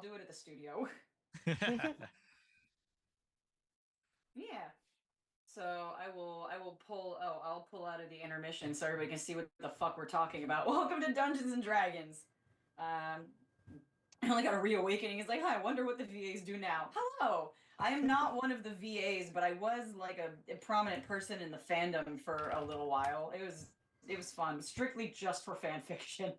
do it at the studio. Yeah. So I'll pull out of the intermission so everybody can see what the fuck we're talking about. Welcome to Dungeons and Dragons. I only got a reawakening. It's like, hi, I wonder what the VAs do now. Hello. I am not one of the VAs, but I was like a prominent person in the fandom for a little while. It was fun, strictly just for fan fiction.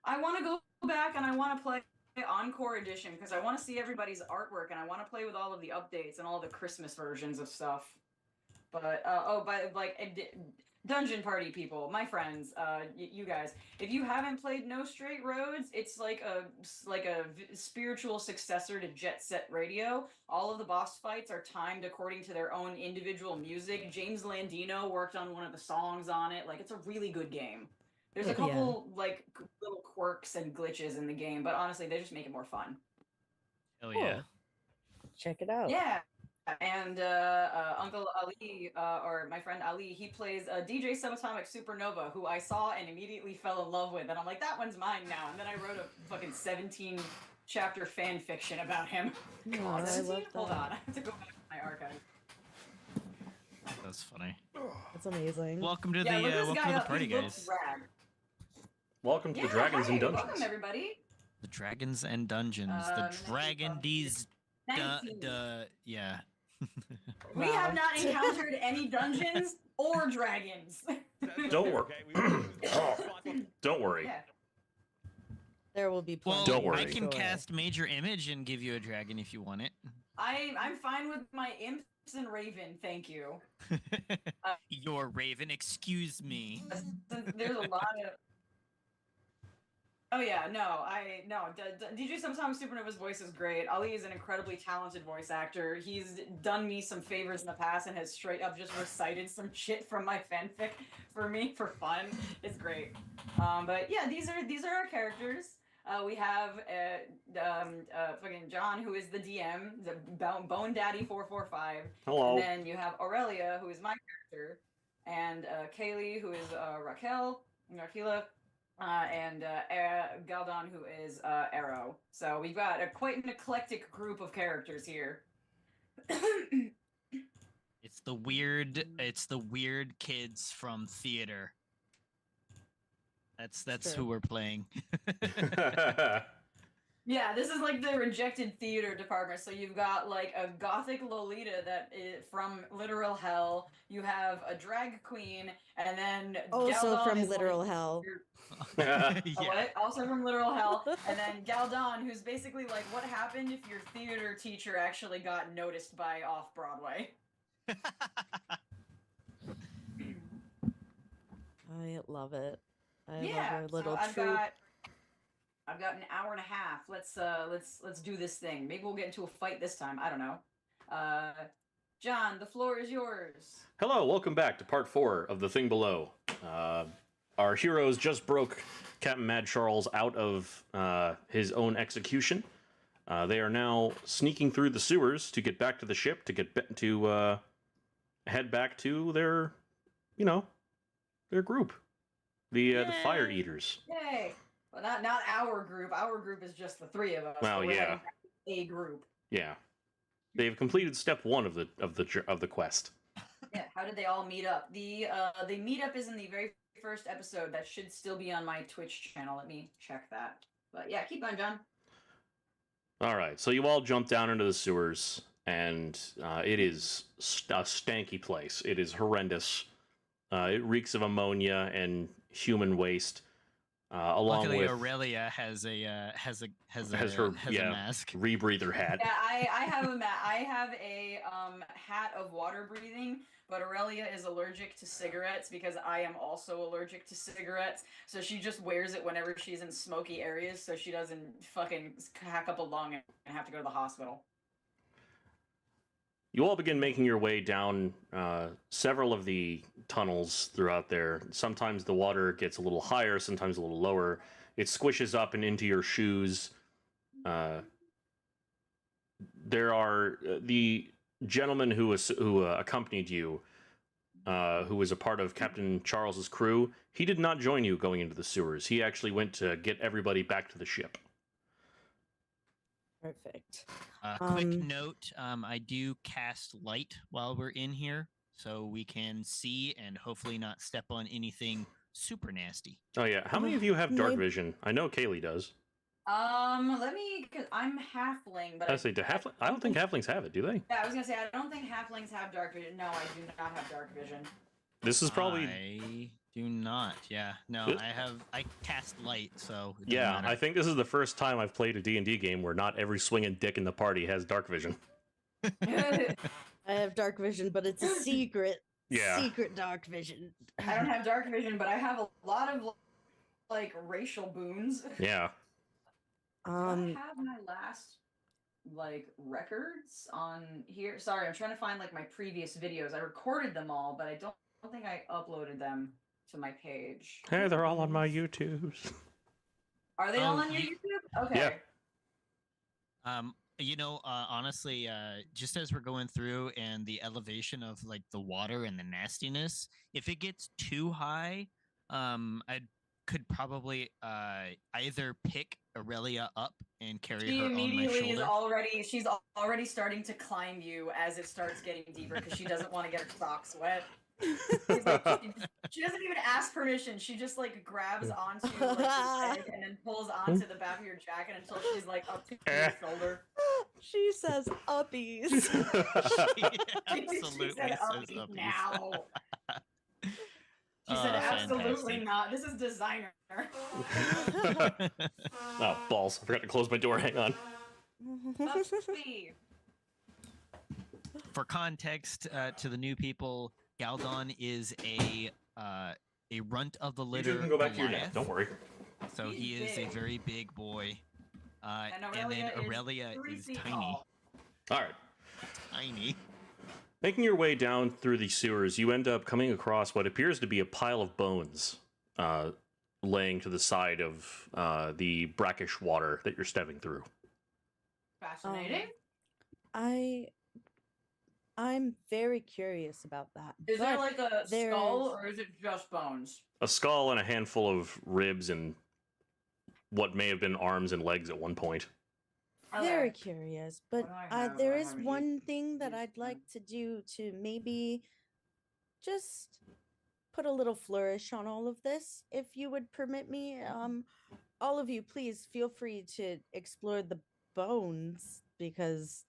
I want to go back and I want to play Encore Edition because I want to see everybody's artwork and I want to play with all of the updates and all the Christmas versions of stuff. But Dungeon Party people, my friends, you guys, if you haven't played No Straight Roads, it's like a spiritual successor to Jet Set Radio. All of the boss fights are timed according to their own individual music. James Landino worked on one of the songs on it. Like, it's a really good game. There's a couple like little quirks and glitches in the game, but honestly, they just make it more fun. Hell yeah! Check it out. Yeah. And Uncle Ali, or my friend Ali, he plays DJ Subatomic Supernova, who I saw and immediately fell in love with. And I'm like, that one's mine now. And then I wrote a fucking 17-chapter fan fiction about him. Oh, I love that. Hold on, I have to go back to my archive. That's funny. That's amazing. Welcome to the party, guys. Welcome to the Dragons and Dungeons. Welcome, everybody. The Dragons and Dungeons. The Dragon D's. Yeah. We have not encountered any dungeons or dragons. Don't worry. Don't worry. Yeah. There will be plenty. Well, don't worry. I can cast Major Image and give you a dragon if you want it. I'm fine with my imps and raven, thank you. Your raven, excuse me. There's a lot of. Oh yeah, DJ Sometimes Supernova's voice is great. Ali is an incredibly talented voice actor. He's done me some favors in the past and has straight up just recited some shit from my fanfic for me for fun. It's great. But yeah, these are our characters. We have fucking John, who is the DM, the Bone Daddy 445. Hello. And then you have Aurelia, who is my character, and Kaylee, who is Raquel, and Galdon, who is Arrow. So we've got quite an eclectic group of characters here. It's the weird kids from theater. That's who we're playing. Yeah, this is like the rejected theater department. So you've got like a gothic Lolita that is from literal hell. You have a drag queen, and then also Galdon from literal hell. Yeah. What? Also from literal hell. And then Galdon, who's basically like, what happened if your theater teacher actually got noticed by Off Broadway? I love it. I love Yeah, our little so I've got an hour and a half. Let's do this thing. Maybe we'll get into a fight this time. I don't know. John, the floor is yours. Hello, welcome back to part 4 of The Thing Below. Our heroes just broke Captain Mad Charles out of his own execution. They are now sneaking through the sewers to get back to the ship to head back to their group, the Fire Eaters. Yay! Well, not our group. Our group is just the 3 of us. Well, yeah. A group. Yeah, they've completed step 1 of the quest. Yeah. How did they all meet up? The meetup is in the very first episode. That should still be on my Twitch channel. Let me check that. But yeah, keep going, John. All right, so you all jump down into the sewers, and it is a stanky place. It is horrendous. It reeks of ammonia and human waste. Luckily, Aurelia has a mask, rebreather hat. Yeah, I have a hat of water breathing, but Aurelia is allergic to cigarettes because I am also allergic to cigarettes. So she just wears it whenever she's in smoky areas, so she doesn't fucking hack up a lung and have to go to the hospital. You all begin making your way down several of the tunnels throughout there. Sometimes the water gets a little higher, sometimes a little lower. It squishes up and into your shoes. There are the gentleman who accompanied you who was a part of Captain Charles's crew, he did not join you going into the sewers. He actually went to get everybody back to the ship. Perfect. Quick note: I do cast light while we're in here, so we can see and hopefully not step on anything super nasty. Oh yeah, how many of you have dark vision? I know Kaylee does. Let me, cause I'm halfling, but I say, I don't think halflings have it, do they? Yeah, I was gonna say I don't think halflings have dark vision. No, I do not have dark vision. This is probably. I do not. Yeah, no, This- I cast light, so it doesn't Yeah, matter. I think this is the first time I've played a D&D game where not every swinging dick in the party has dark vision. I have dark vision, but it's a secret. Yeah. Secret dark vision. I don't have dark vision, but I have a lot of like racial boons. Yeah. Do I have my last like records on here? Sorry, I'm trying to find like my previous videos. I recorded them all, but I don't think I uploaded them to my page. Hey, they're all on my YouTubes. Are they all Oh, on your you- YouTube? Okay. Yeah. Honestly, just as we're going through and the elevation of like the water and the nastiness, if it gets too high, I could probably either pick Aurelia up and carry She her on my immediately is shoulder. she's already starting to climb you as it starts getting deeper because she doesn't want to get her socks wet. She's like, she doesn't even ask permission. She just like grabs onto like, your leg and then pulls onto the back of your jacket until she's like up to your shoulder. She says uppies. She She absolutely said, says "Upbeat uppies. now." She Oh, said, "Absolutely fantastic. not. This is designer." Oh, balls. I forgot to close my door. Hang on. Upbeat. For context, to the new people, Galdon is a runt of the You litter. two can go back to your Goliath. nap. Don't worry. So He's he is big. a very big boy. And And then Aurelia Aurelia 3 is feet tiny. tall. All right. Tiny. Making your way down through the sewers, you end up coming across what appears to be a pile of bones laying to the side of the brackish water that you're stepping through. Fascinating. I'm very curious about that. Is there but like a skull there's- or is it just bones? A skull and a handful of ribs and what may have been arms and legs at one point. very Okay. curious, but do I have? there I is have an one thing that each I'd like one. to do to maybe just put a little flourish on all of this, if you would permit me. All of you, please feel free to explore the bones because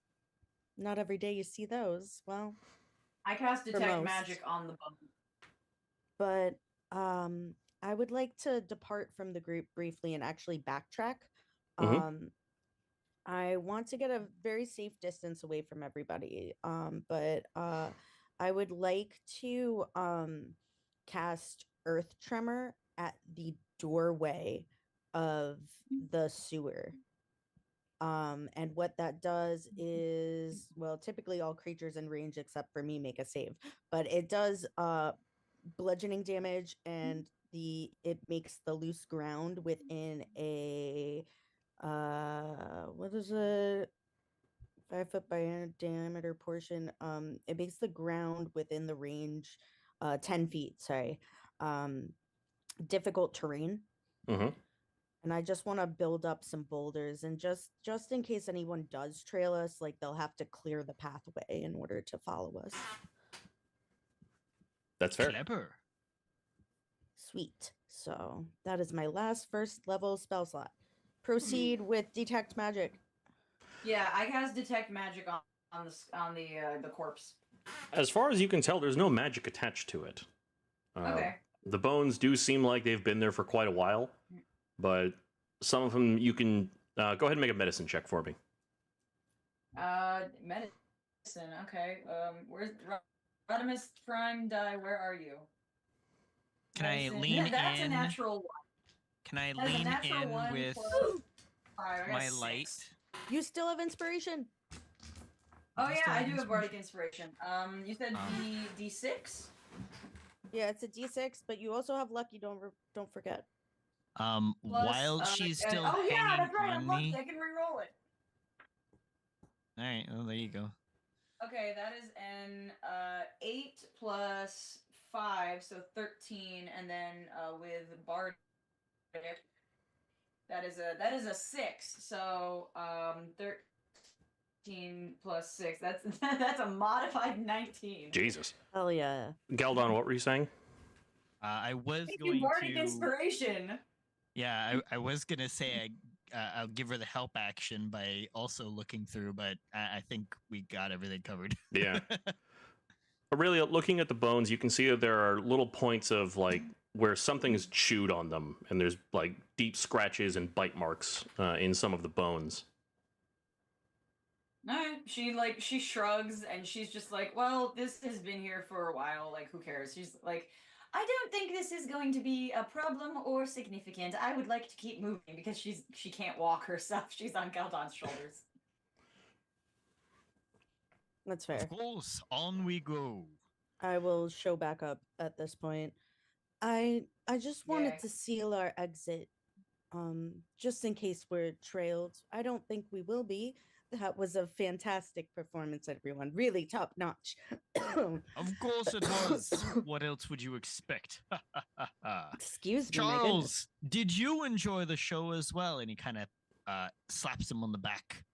not every day you see those. Well, I cast For detect most. magic on the bone. but I would like to depart from the group briefly and actually backtrack. Mhm. I want to get a very safe distance away from everybody. But I would like to cast Earth Tremor at the doorway of the sewer. And what that does is, well, typically all creatures in range except for me make a save, but it does bludgeoning damage, and it makes the loose ground within a what is it, 5 foot by diameter portion. It makes the ground within the range 10 feet, sorry, difficult terrain. Mm-hmm. And I just want to build up some boulders, and just in case anyone does trail us, like they'll have to clear the pathway in order to follow us. That's fair. Clever. Sweet. So that is my last first level spell slot. Proceed with detect magic. Yeah, I cast detect magic on the corpse. As far as you can tell, there's no magic attached to it. Okay. The bones do seem like they've been there for quite a while, but some of them you can go ahead and make a medicine check for me. Medicine. Okay. Where's Rodimus Prime Die? Where are you? Can I Medicine- lean That's in? a natural one. Can I That's a lean natural in one with plus five. I got my 6. light? You still have inspiration. Oh Just yeah, I have do have inspiration. bardic inspiration. You said D6. Yeah, it's a d6, but you also have lucky. Don't forget. Plus, While she's and- still oh yeah, hanging that's right. I'm on lucky. me. I can re-roll it. All right, well there you go. Okay, that is an 8 plus 5, so 13, and then with Bardic, that is a 6. So 13 plus 6. That's a modified 19. Jesus. Hell yeah. Galdon, what were you saying? I was Thank going you, Bardic to. inspiration. Yeah, I was gonna say I'll give her the help action by also looking through, but I think we got everything covered. Yeah. Aurelia, looking at the bones, you can see that there are little points of like where something's chewed on them, and there's like deep scratches and bite marks in some of the bones. No, she shrugs and she's just like, well, this has been here for a while. Like, who cares? She's like, I don't think this is going to be a problem or significant. I would like to keep moving because she can't walk herself. She's on Galdon's shoulders. That's fair. Of course, on we go. I will show back up at this point. I just wanted Yeah. to seal our exit. Just in case we're trailed. I don't think we will be. That was a fantastic performance, everyone. Really top notch. Of course it was. What else would you expect? Excuse me, my goodness. Charles, did you enjoy the show as well? And he kind of slaps him on the back,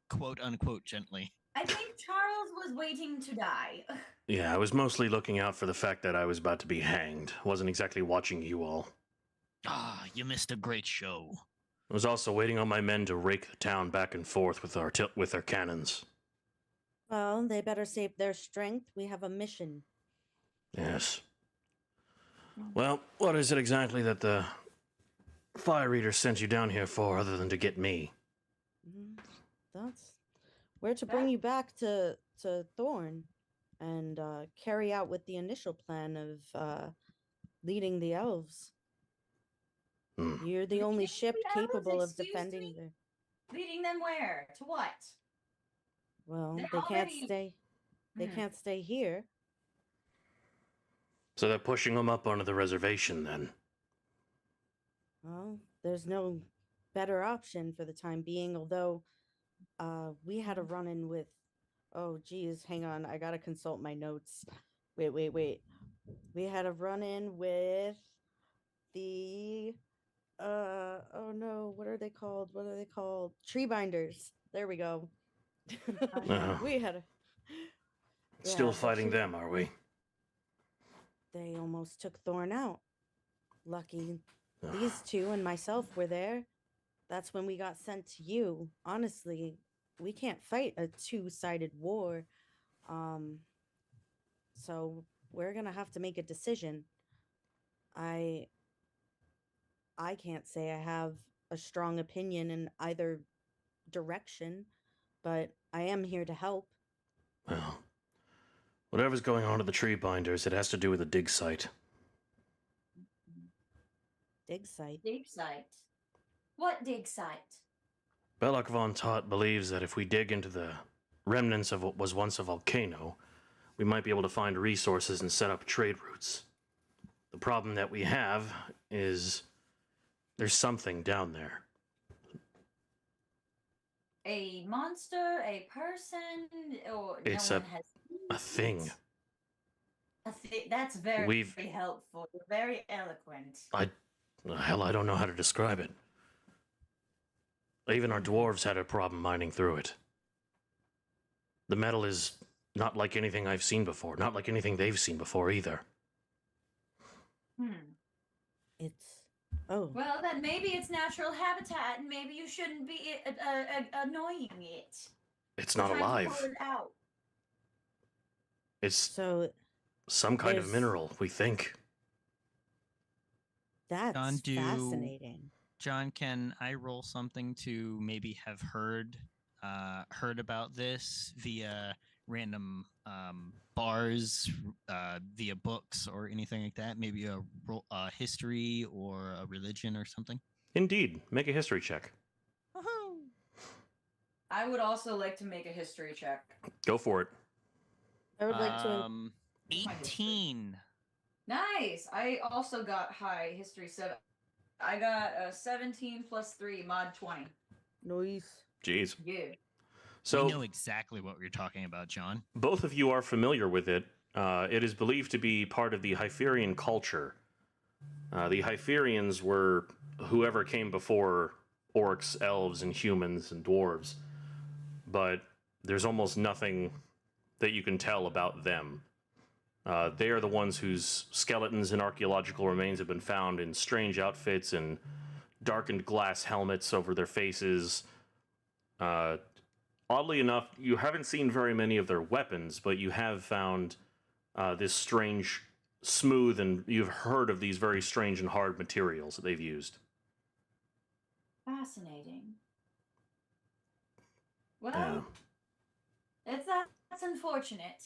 quote unquote, gently. I think Charles was waiting to die. Yeah, I was mostly looking out for the fact that I was about to be hanged. Wasn't exactly watching you all. Ah, you missed a great show. I was also waiting on my men to rake the town back and forth with their cannons. Well, they better save their strength. We have a mission. Yes. Well, what is it exactly that the Fire Eater sent you down here for, other than to get me? That's we're to bring you back to Thorn and carry out with the initial plan of leading the elves. You're the only Leading ship the elves? capable of Excuse defending me? the. Leading them where? To what? Well, They're they can't already- stay. They Hmm. can't stay here. So they're pushing them up onto the reservation, then? Well, there's no better option for the time being. Although, we had a run-in with. Oh, geez, hang on. I gotta consult my notes. Wait. We had a run-in with the. Oh no, what are they called? Tree binders. There we go. We had a. Still the fighting tree- them, are we? They almost took Thorn out. Lucky Ugh. these two and myself were there. That's when we got sent to you. Honestly, we can't fight a two-sided war. So we're gonna have to make a decision. I can't say I have a strong opinion in either direction, but I am here to help. Well, whatever's going on at the tree binders, it has to do with the dig site. Dig site. Dig site. What dig site? Belloc von Tot believes that if we dig into the remnants of what was once a volcano, we might be able to find resources and set up trade routes. The problem that we have is there's something down there. A monster? A person? Or It's no a- one has A thing. That's very, We've- very helpful. You're very eloquent. Hell, I don't know how to describe it. Even our dwarves had a problem mining through it. The metal is not like anything I've seen before, not like anything they've seen before either. It's Well, then maybe it's natural habitat, and maybe you shouldn't be annoying it. It's not Trying to alive. pull it out. It's so some kind of there's- mineral, we think. that's John, fascinating. John, can I roll something to maybe have heard about this via random bars, via books or anything like that? Maybe a history or a religion or something. Indeed. Make a history check. Woohoo! I would also like to make a history check. Go for it. I would like to. Um, 18. Nice. I also got high history 7. I got a 17 plus 3 mod 20. Noise. Jeez. Yeah. So we know exactly what we're talking about, John. both of you are familiar with it. It is believed to be part of the Hyperion culture. The Hyperions were whoever came before orcs, elves, and humans and dwarves, but there's almost nothing that you can tell about them. They are the ones whose skeletons and archaeological remains have been found in strange outfits and darkened glass helmets over their faces. Oddly enough, you haven't seen very many of their weapons, but you have found this strange, smooth, and you've heard of these very strange and hard materials that they've used. Fascinating. Well, Yeah. that's unfortunate.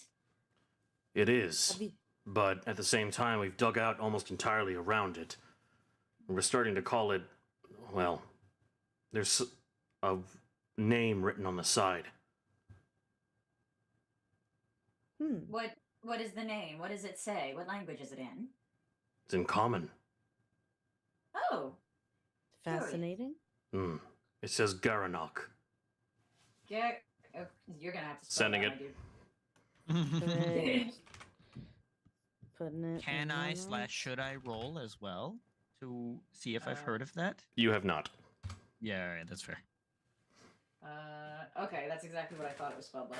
It is. Have you- But at the same time, we've dug out almost entirely around it. We're starting to call it, well, there's a name written on the side. What is the name? What does it say? What language is it in? It's in common. Oh, Fascinating. Hmm. It says Garanok. yeah. You're gonna have to spell Sending that, it. my dude. Right. Putting it. Can in I my / notes. should I roll as well to see if I've heard of that? You have not. Yeah, all right, that's fair. Okay, that's exactly what I thought it was spelled like.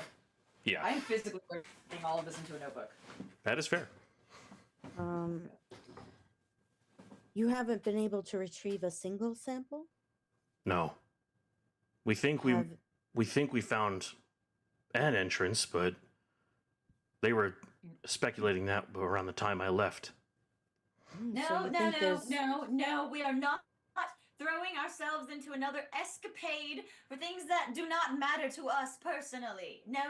Yeah, I'm physically writing all of this into a notebook. that is fair. You haven't been able to retrieve a single sample? No. We think Have- we found an entrance, but they were speculating that around the time I left. Hmm, No, so you no, think no, there's- no. We are not throwing ourselves into another escapade for things that do not matter to us personally. No.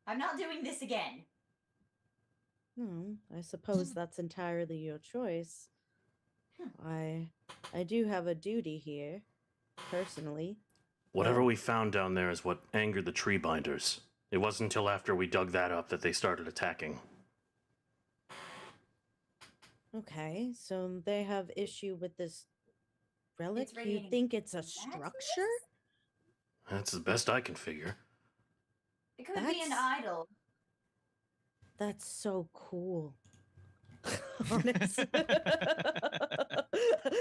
I'm not doing this again. I suppose that's entirely your choice. I do have a duty here, personally. Whatever we found down there is what angered the tree binders. It wasn't until after we dug that up that they started attacking. Okay, so they have issue with this relic. You radiating think it's a madness? structure? That's the best I can figure. It could be an That's- idol. That's so cool. Honestly.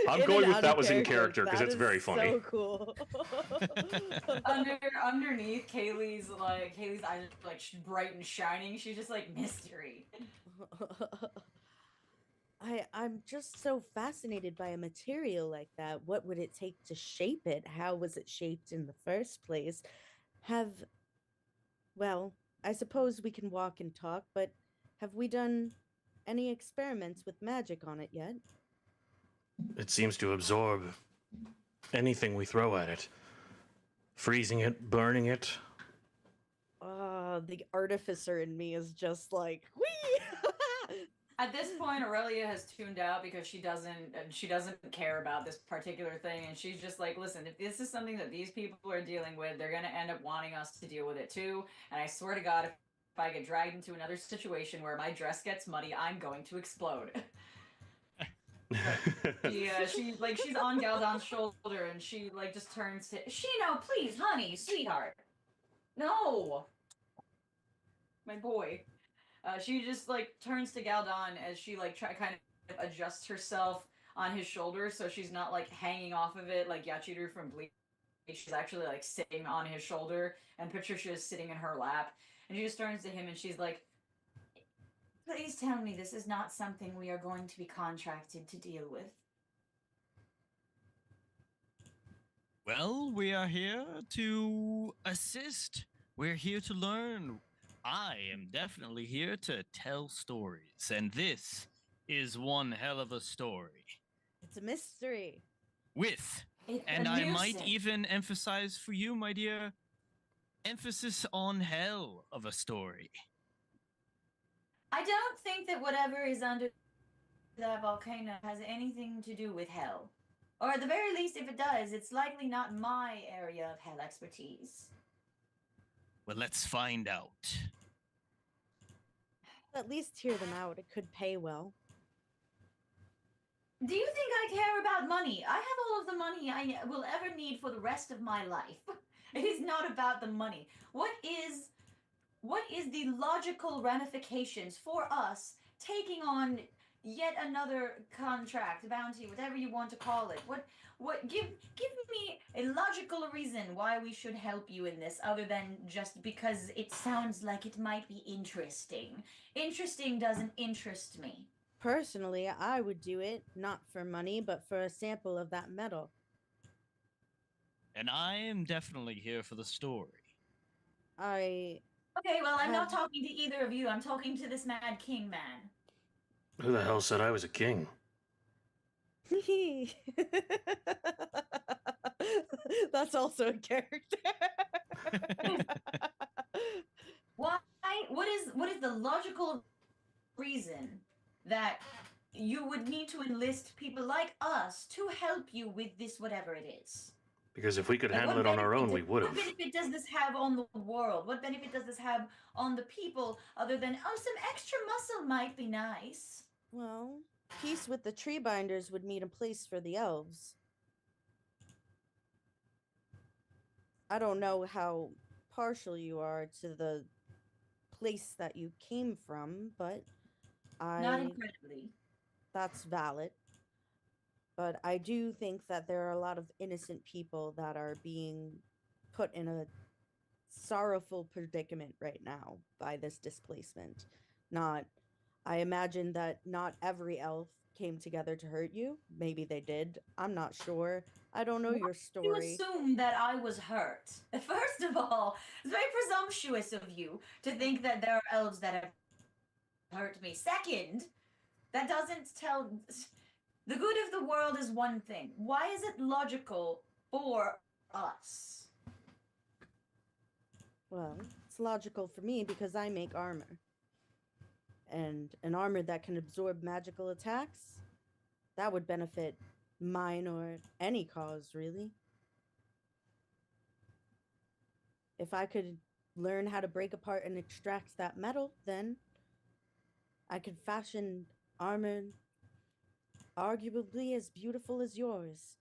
I'm In going and with out that of was in character, 'cause that it's is very funny. So cool. Underneath Kaylee's eyes are like bright and shining. She's just like mystery. I'm just so fascinated by a material like that. What would it take to shape it? How was it shaped in the first place? Well, I suppose we can walk and talk, but have we done any experiments with magic on it yet? It seems to absorb anything we throw at it. Freezing it, burning it. The artificer in me is just like, whee! At this point, Aurelia has tuned out because she doesn't care about this particular thing, and she's just like, listen, if this is something that these people are dealing with, they're gonna end up wanting us to deal with it too. And I swear to God, if I get dragged into another situation where my dress gets muddy, I'm going to explode. She's on Galdon's shoulder, and she like just turns to Shino, please, honey, sweetheart. No, my boy. She just like turns to Galdon as she like kind of adjusts herself on his shoulder, so she's not like hanging off of it like Yachiru from Bleach. She's actually like sitting on his shoulder, and Patricia is sitting in her lap, and she just turns to him and she's like, "Please tell me this is not something we are going to be contracted to deal with." Well, we are here to assist. We're here to learn. I am definitely here to tell stories, and this is one hell of a story. It's a mystery. With, It's and a I might nuisance. even emphasize for you, my dear, emphasis on hell of a story. I don't think that whatever is under that volcano has anything to do with hell. Or at the very least, if it does, it's likely not my area of hell expertise. Well, let's find out. At least hear them out. It could pay well. Do you think I care about money? I have all of the money I will ever need for the rest of my life. It is not about the money. What is what is the logical ramifications for us taking on yet another contract, bounty, whatever you want to call it? What give me a logical reason why we should help you in this other than just because it sounds like it might be interesting. Interesting doesn't interest me. Personally, I would do it not for money, but for a sample of that metal. And I am definitely here for the story. I Okay, well, I'm not Have- talking to either of you. I'm talking to this Mad King man. Who the hell said I was a king? That's also a character. Why? What is the logical reason that you would need to enlist people like us to help you with this, whatever it is? Because if we could Like, handle what it on our benefit own, we does- would What have. benefit does this have on the world? What benefit does this have on the people other than, oh, some extra muscle might be nice? Well, peace with the tree binders would mean a place for the elves. I don't know how partial you are to the place that you came from, but Not incredibly. that's valid. But I do think that there are a lot of innocent people that are being put in a sorrowful predicament right now by this displacement. I imagine that not every elf came together to hurt you. Maybe they did. I'm not sure. I don't know Why your You story. assume that I was hurt. First of all, it's very presumptuous of you to think that there are elves that have hurt me. Second, that doesn't tell. The good of the world is one thing. Why is it logical for us? Well, it's logical for me because I make armor. And an armor that can absorb magical attacks, that would benefit mine or any cause, really. If I could learn how to break apart and extract that metal, then I could fashion armor arguably as beautiful as yours.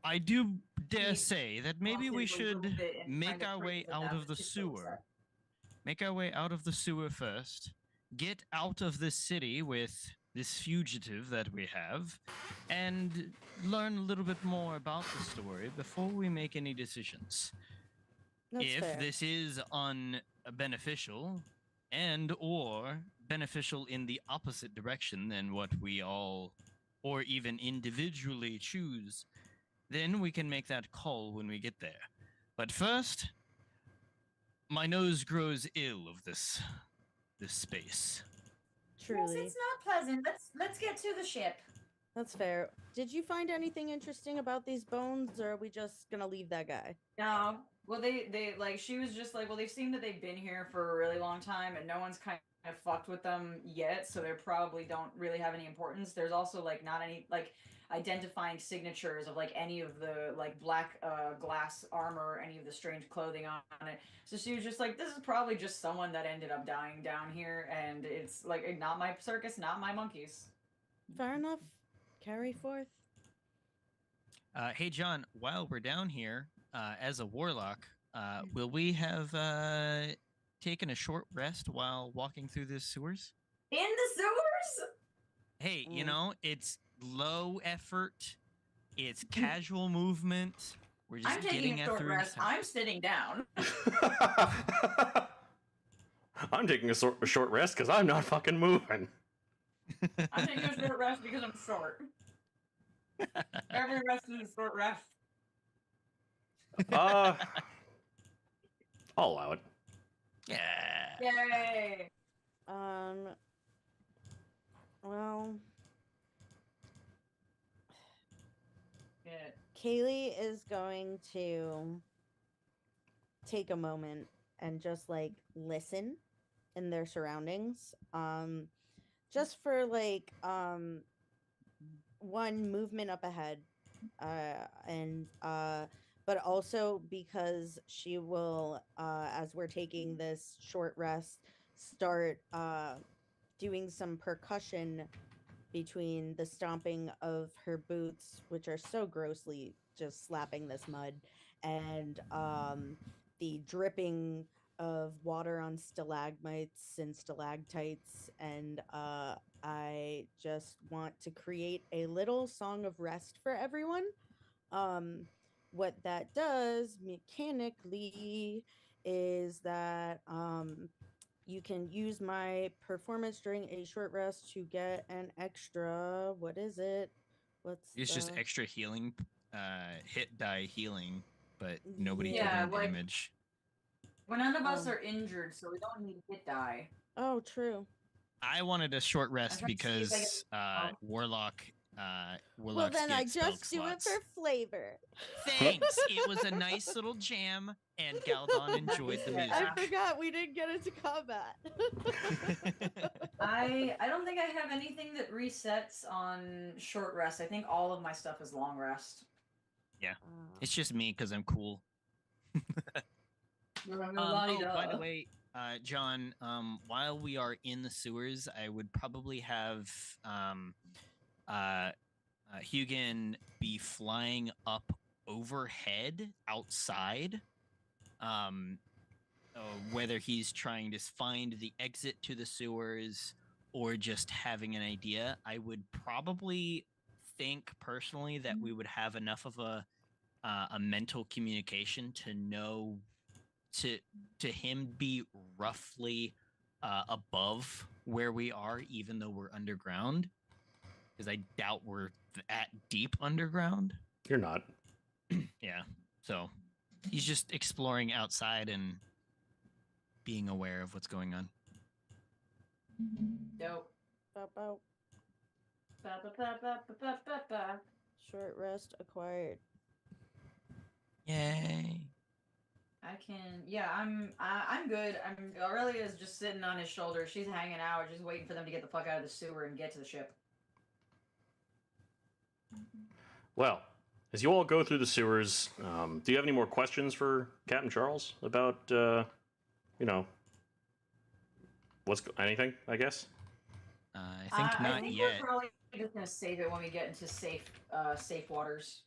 I do dare He say that maybe we pauses a little should bit and make kinda our way creeps out about of the his toes sewer. up. Make our way out of the sewer first. Get out of this city with this fugitive that we have, and learn a little bit more about the story before we make any decisions. That's If fair. this is unbeneficial and or beneficial in the opposite direction than what we all or even individually choose, then we can make that call when we get there. But first, my nose grows ill of this space. Yes, Truly. it's not pleasant. Let's get to the ship. That's fair. Did you find anything interesting about these bones, or are we just gonna leave that guy? No. Well, they like she was just like, well, they've seen that they've been here for a really long time, and no one's kind of fucked with them yet, so they probably don't really have any importance. There's also like not any like identifying signatures of like any of the like black glass armor, any of the strange clothing on it. So she was just like, this is probably just someone that ended up dying down here, and it's like not my circus, not my monkeys. Fair enough. Carry forth. Hey, John, while we're down here, as a warlock, will we have taken a short rest while walking through the sewers? In the sewers? Hey, you Mm. know, it's low effort, it's casual movement. We're just I'm taking getting a it short through. rest. I'm sitting down. I'm taking a short rest because I'm not fucking moving. I'm taking a short rest because I'm short. Every rest is a short rest. I'll allow it. Yeah. Yay! Well, Yeah. Kaylee is going to take a moment and just like listen in their surroundings. Just for like one movement up ahead. And but also because she will as we're taking this short rest start doing some percussion between the stomping of her boots, which are so grossly just slapping this mud, and the dripping of water on stalagmites and stalactites, and I just want to create a little song of rest for everyone. What that does mechanically is that you can use my performance during a short rest to get an extra. What is it? What's It's just the- extra healing, hit die healing, but nobody Yeah, taking like- damage. When none of us Um, are injured, so we don't need hit die. Oh, true. I wanted a short rest trying to see if I because can- Warlock. Well, Warlocks then get I spell just do it slots. for flavor. Thanks. It was a nice little jam, and Galdon enjoyed the Yeah. music. I forgot we didn't get into combat. I don't think I have anything that resets on short rest. I think all of my stuff is long rest. It's just me because I'm cool. By the way, John, while we are in the sewers, I would probably have Hugin be flying up overhead outside. Whether he's trying to find the exit to the sewers or just having an idea, I would probably think personally that we would have enough of a mental communication to know to him be roughly above where we are, even though we're underground, because I doubt we're that deep underground. You're not. Yeah, so he's just exploring outside and being aware of what's going on. Dope. Bow, bow. Ba, ba, ba, ba, ba, ba, ba, ba. Short rest acquired. Yay! I can. Yeah, I'm good. Aurelia's just sitting on his shoulder. She's hanging out, just waiting for them to get the fuck out of the sewer and get to the ship. Well, as you all go through the sewers, do you have any more questions for Captain Charles about, anything? I guess. I think not I think yet. we're probably just gonna save it when we get into safe waters.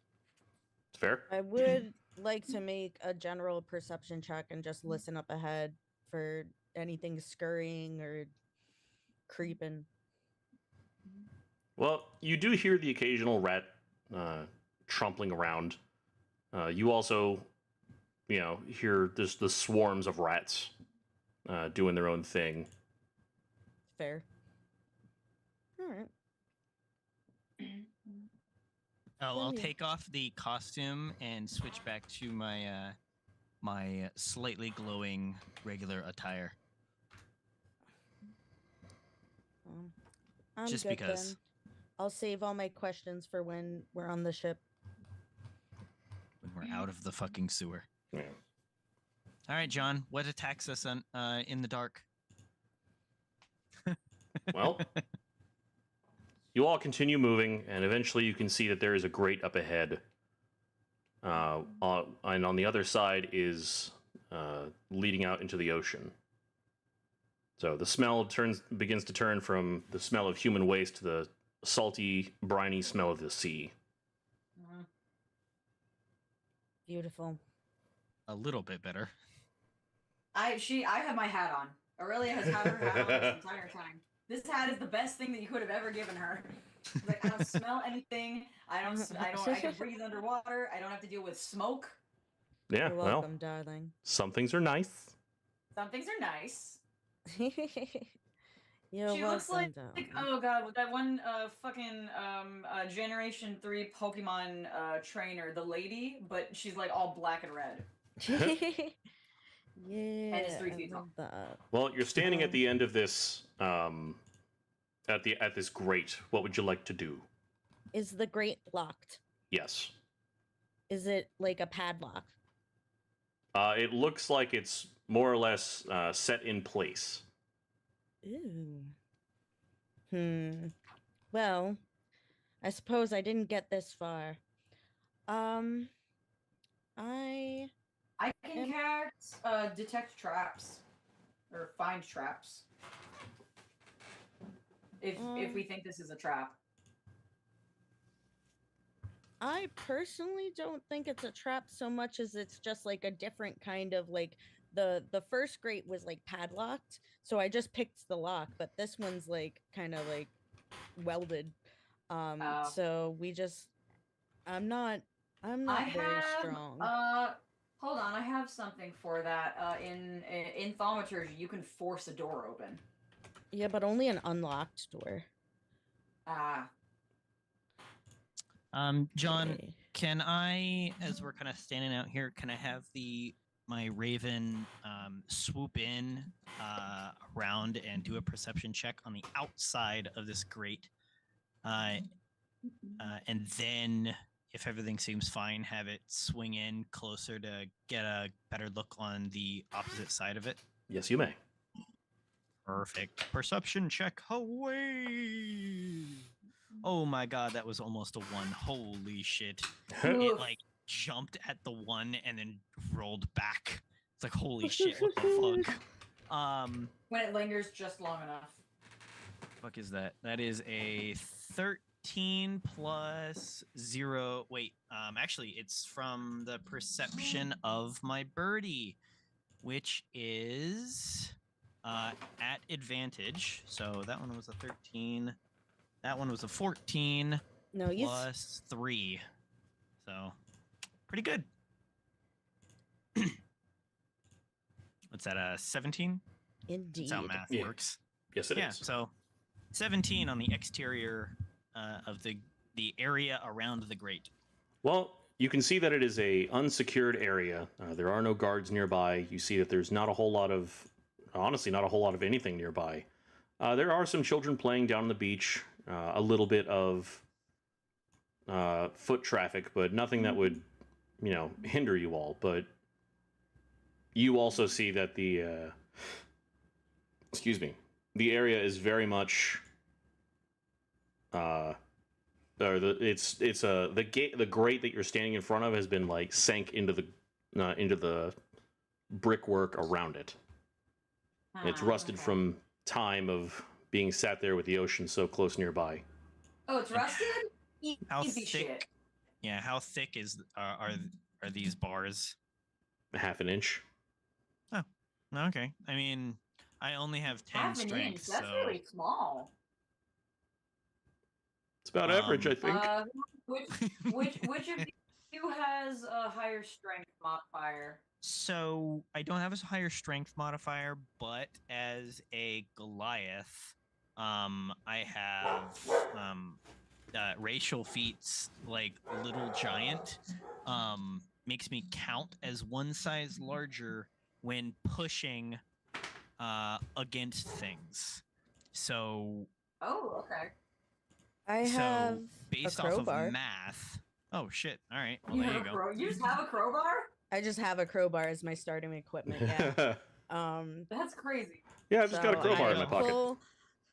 It's fair. I would like to make a general perception check and just listen up ahead for anything scurrying or creeping. Well, you do hear the occasional rat trumpling around. You also, hear the swarms of rats doing their own thing. Fair. All right. I'll Brilliant. take off the costume and switch back to my my slightly glowing regular attire. I'm Just good because. then. I'll save all my questions for when we're on the ship. When we're out of the fucking sewer. Yeah. All right, John. What attacks us on in the dark? Well, you all continue moving, and eventually you can see that there is a grate up ahead. And on the other side is leading out into the ocean. So the smell begins to turn from the smell of human waste to the salty, briny smell of the sea. Beautiful. A little bit better. I have my hat on. Aurelia has had her hat on this entire time. This hat is the best thing that you could have ever given her. She's like, I don't smell anything. I can breathe underwater. I don't have to deal with smoke. Yeah, You're well, welcome, darling. some things are nice. Some things are nice. You're She welcome, looks like darling. oh god, with that one fucking Generation 3 Pokemon trainer, the lady, but she's like all black and red. Yeah, it's 3 I feet tall. love that. Well, you're standing at the end of this at this grate. What would you like to do? Is the grate locked? Yes. Is it like a padlock? It looks like it's more or less set in place. Ooh. Well, I suppose I didn't get this far. I can detect traps or find traps. If we think this is a trap. I personally don't think it's a trap so much as it's just like a different kind of like the first grate was like padlocked, so I just picked the lock, but this one's like kind of like welded. Oh. So we just I'm not I very have strong. hold on, I have something for that. In thaumaturgy, you can force a door open. Yeah, but only an unlocked door. Ah. John, Okay. can I, as we're kind of standing out here, can I have my Raven swoop in around and do a perception check on the outside of this grate, and then if everything seems fine, have it swing in closer to get a better look on the opposite side of it? Yes, you may. Perfect. Perception check away. Oh my god, that was almost a 1. Holy shit. It like jumped at the 1 and then rolled back. It's like, holy shit, what the fuck? When it lingers just long enough. Fuck is that? That is a 13 plus 0. Wait, actually it's from the perception of my birdie, which is at advantage. So that one was a 13. That one was a 14 No, you plus 3. So pretty good. What's that, 17? indeed. That's how math Yeah. works. Yes, it is. Yeah, so 17 on the exterior of the area around the grate. Well, you can see that it is a unsecured area. There are no guards nearby. You see that there's not a whole lot of, honestly, not a whole lot of anything nearby. There are some children playing down on the beach. A little bit of foot traffic, but nothing that would, hinder you all. But you also see that the area is very much the grate that you're standing in front of has been like sank into the brickwork around it. It's rusted Okay. from time of being sat there with the ocean so close nearby. Oh, it's rusted? How Easy thick? shit. Yeah, how thick are these bars? Half an inch. Okay, I mean, I only have 10 Half an strength, inch. That's so really small. It's about average, I think. Which of you has a higher strength modifier? So I don't have a higher strength modifier, but as a Goliath, I have racial feats like Little Giant. Makes me count as one size larger when pushing against things. So Oh, okay. I have based a off crowbar. of math. Oh shit! All right, well there you go. You just have a crowbar? I just have a crowbar as my starting equipment. Yeah. That's crazy. Yeah, I've just got a So crowbar I in my pocket.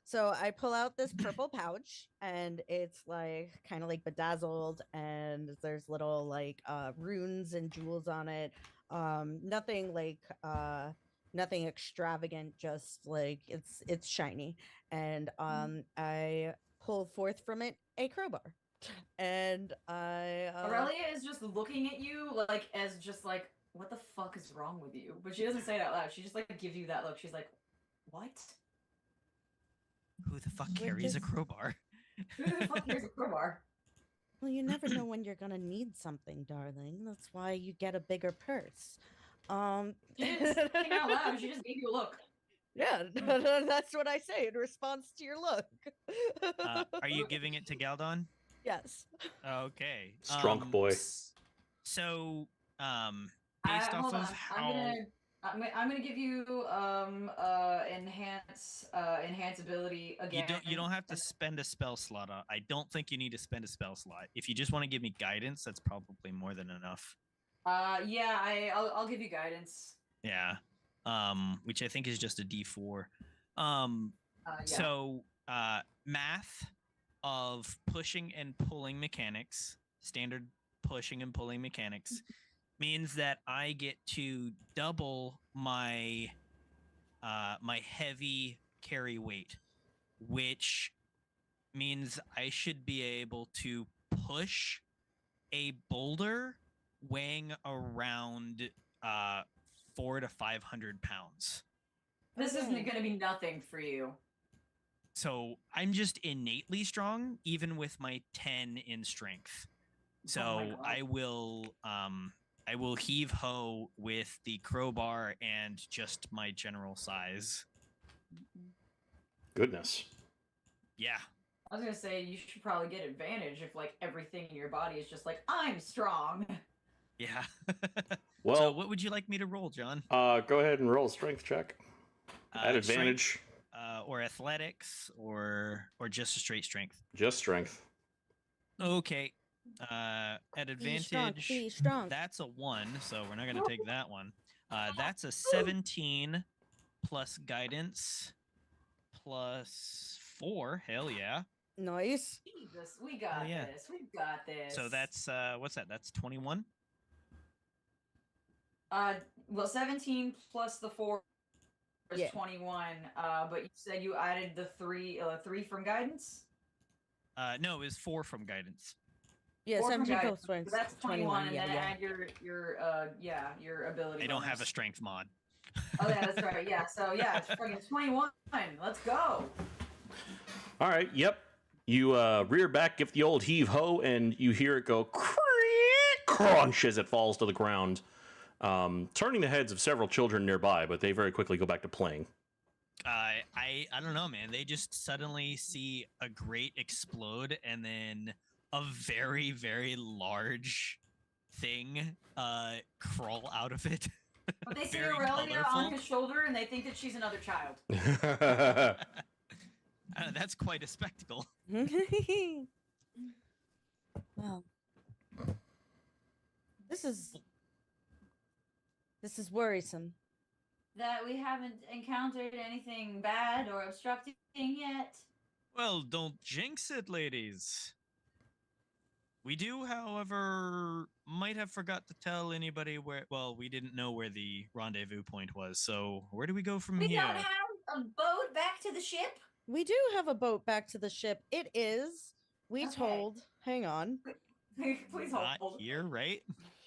So I pull out this purple pouch, and it's like kind of like bedazzled, and there's little like runes and jewels on it. Nothing like nothing extravagant, just like it's shiny. And I pull forth from it a crowbar, and I Aurelia is just looking at you like as just like, what the fuck is wrong with you? But she doesn't say it out loud. She just like gives you that look. She's like, what? Who the fuck With carries a this- crowbar? Who the fuck here's a crowbar? Well, you never know when you're gonna need something, darling. That's why you get a bigger purse. She didn't say it out loud. She just gave you a look. Yeah, that's what I say in response to your look. Are you giving it to Galdon? Yes. Okay. Strong boy. So, based off Hold of on. how I'm gonna give you enhance ability again. you don't have to spend a spell slot. I don't think you need to spend a spell slot. If you just want to give me guidance, that's probably more than enough. Yeah, I'll give you guidance. Yeah. Which I think is just a D4. Yeah. So, math of pushing and pulling mechanics, standard pushing and pulling mechanics, means that I get to double my my heavy carry weight, which means I should be able to push a boulder weighing around 400 to 500 pounds. This Okay. isn't going to be nothing for you. So I'm just innately strong, even with my 10 in strength. So Oh my God. I will heave ho with the crowbar and just my general size. Goodness. Yeah. I was going to say, you should probably get advantage if, like, everything in your body is just like, I'm strong. Yeah. Well, so what would you like me to roll, John? go ahead and roll a strength check. At advantage. Strength, or athletics, or just a straight strength. Just strength. Okay. At Be strong, advantage, be strong. that's a 1, so we're not going to take that one. That's a 17 plus guidance plus 4. Hell yeah. Nice. Jesus, we got yeah. this. We got this. So that's what's that? That's 21. Well, 17 plus the 4 is Yeah. 21. But you said you added the 3 from guidance? No, it was 4 from guidance. Yeah, 4 from 17 guidance. plus 1. So that's 21, and yeah, then yeah. add your ability. I don't have a bonus. strength mod. Oh yeah, that's right. Yeah, so yeah, it's fucking 21. Let's go. All right. Yep. You rear back, give the old heave ho, and you hear it go crunch as it falls to the ground, turning the heads of several children nearby. But they very quickly go back to playing. I don't know, man. They just suddenly see a grate explode, and then a very, very large thing crawl out of it. But they see Very Aurelia on colorful. his shoulder, and they think that she's another child. That's quite a spectacle. Well, this is worrisome. That we haven't encountered anything bad or obstructing yet. Well, don't jinx it, ladies. We do, however, might have forgot to tell anybody where. Well, we didn't know where the rendezvous point was. So where do we go from We here? don't have a boat back to the ship. We do have a boat back to the ship. It is, we Okay. told, hang on, Please Not hold. here, right?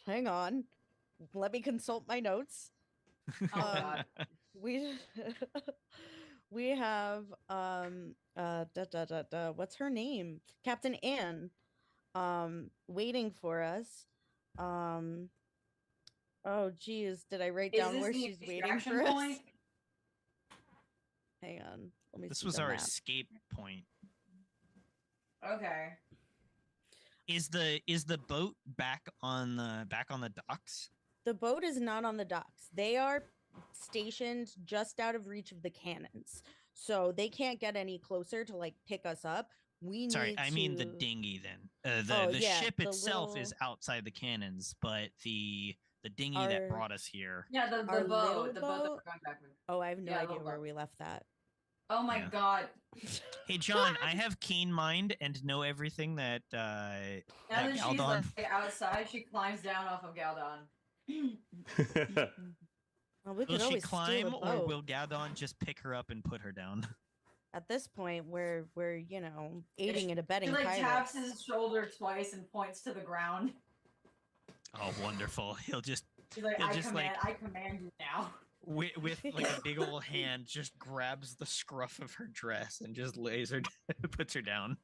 hang on. Let me consult my notes. Oh God. We we have what's her name? Captain Anne waiting for us. Oh geez, did I write Is down this where the she's waiting extraction for point? us? Hang on. Let me This see was the our map. escape point. Okay. Is the boat back on the docks? The boat is not on the docks. They are stationed just out of reach of the cannons. So they can't get any closer to like pick us up. We Sorry, need I mean the to- dinghy then. Oh, The yeah, ship the itself is little- outside the cannons, but the dinghy that Our- brought us here. Yeah, the Our little boat. The boat that boat? we're going back with. Oh, I have no Yeah, idea little where boat. we left that. Oh my Yeah. God. Hey John, I have keen mind and know everything that Now that that she's Galdon. like outside, she climbs down off of Galdon. Well, we Will could she always climb, steal a or boat. will Galdon just pick her up and put her down? At this point, we're aiding and She abetting like pirates. taps his shoulder twice and points to the ground. Oh, wonderful! He'll just She's like, He'll I just, command, like- I command you now. with like a big old hand, just grabs the scruff of her dress and just lays her, puts her down.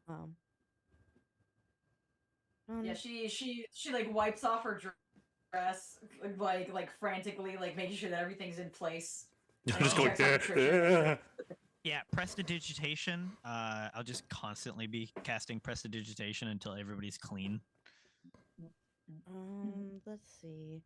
Um, Yeah, she like wipes off her dress, like frantically, like making sure that everything's in place. Just Oh, going checks out the Yeah, prestidigitation. I'll just constantly be casting prestidigitation until everybody's clean. Let's see.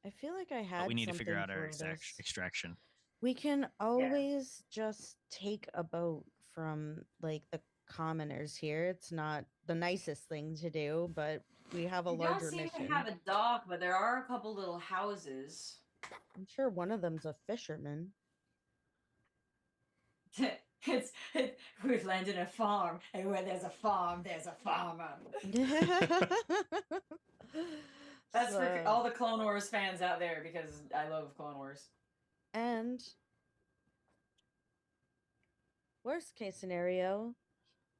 I feel like I had. But we need to figure out something our for this. extraction. We can always just take a boat from like the commoners here. It's not the nicest thing to do, but we have a You don't larger seem mission. to have a dock, but there are a couple little houses. I'm sure one of them's a fisherman. We've landed a farm, and where there's a farm, there's a farmer. That's for So- all the Clone Wars fans out there, because I love Clone Wars. And worst case scenario,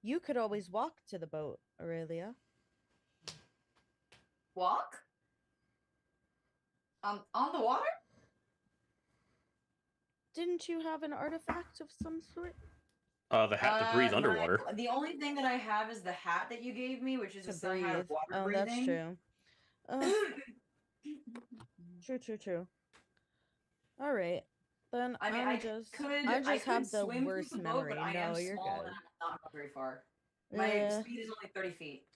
you could always walk to the boat, Aurelia. Walk? On the water? Didn't you have an artifact of some sort The hat to breathe underwater. The only thing that I have is the hat that you gave me, which is to a sun hat breathe? of water Oh, breathing. that's true. True. All right. Then I mean, I I just could have the swim worst through the boat, memory. but I No, am you're small good. and I'm not very far. My Yeah. speed is only 30 feet.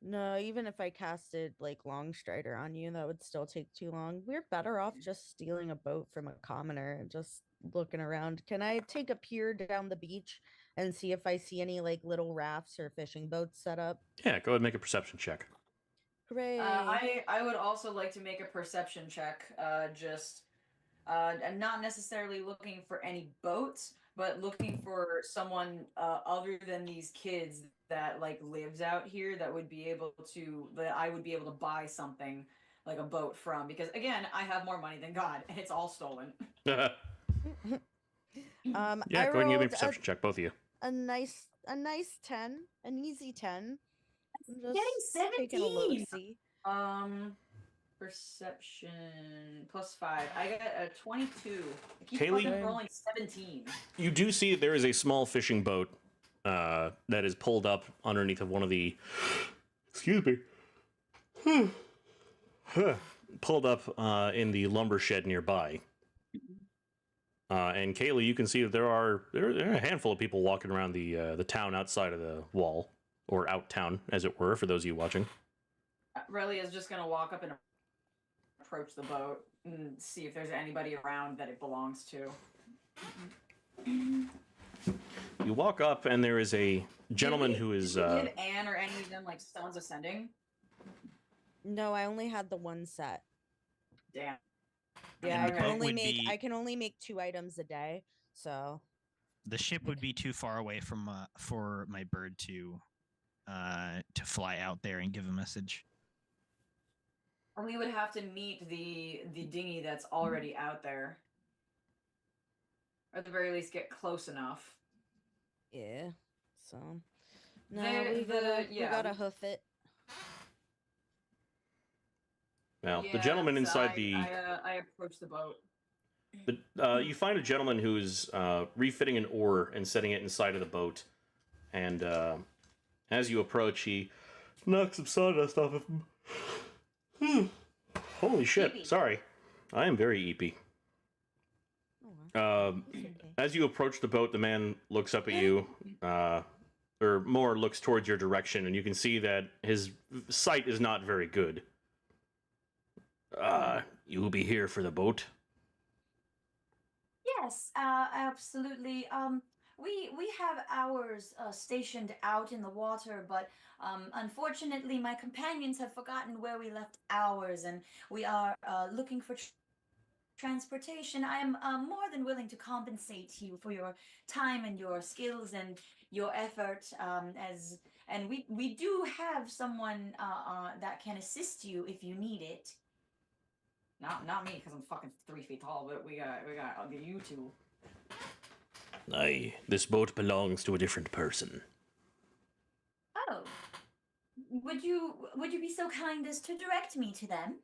No, even if I casted like Long Strider on you, that would still take too long. We're better off just stealing a boat from a commoner and just looking around. Can I take a peer down the beach and see if I see any like little rafts or fishing boats set up? Yeah, go ahead and make a perception check. Hooray! I would also like to make a perception check. And not necessarily looking for any boats, but looking for someone other than these kids that like lives out here that would be able to that I would be able to buy something like a boat from, because again I have more money than God and it's all stolen. Yeah, I go ahead and give me a rolled perception check, both of you. a nice 10, an easy 10. I'm just Getting taking a 17. look-see. Perception +5. I got a 22. I keep Kaylee? fucking rolling 17. You do see there is a small fishing boat that is pulled up underneath of one of the. Excuse me. Pulled up in the lumber shed nearby. And Kaylee, you can see that there are a handful of people walking around the town outside of the wall, or out town, as it were, for those of you watching. Relia is just gonna walk up and approach the boat and see if there's anybody around that it belongs to. You walk up, and there is a gentleman who is. Did we give Anne or any of them like Stones Ascending? No, I only had the one set. Damn. Yeah, And the boat would be- I can only make 2 items a day. So The ship would be too far away from for my bird to fly out there and give a message. We would have to meet the dinghy that's already out there, or at the very least get close enough. yeah. So no, The- we gotta hoof it. Now, the gentleman so inside I approach the boat. you find a gentleman who's refitting an oar and setting it inside of the boat, and as you approach, he knocks some sawdust off of him. Holy shit! Eepy. Sorry, I am very eepy. Oh, well, it's okay. As you approach the boat, the man looks up at you, or more looks towards your direction, and you can see that his sight is not very good. You will be here for the boat? Yes, absolutely. We have ours stationed out in the water, but unfortunately, my companions have forgotten where we left ours, and we are looking for transportation. I am more than willing to compensate you for your time and your skills and your effort. And we do have someone that can assist you if you need it. Not me, because I'm fucking 3 feet tall, but we got you two. Aye, this boat belongs to a different person. Oh, would you be so kind as to direct me to them?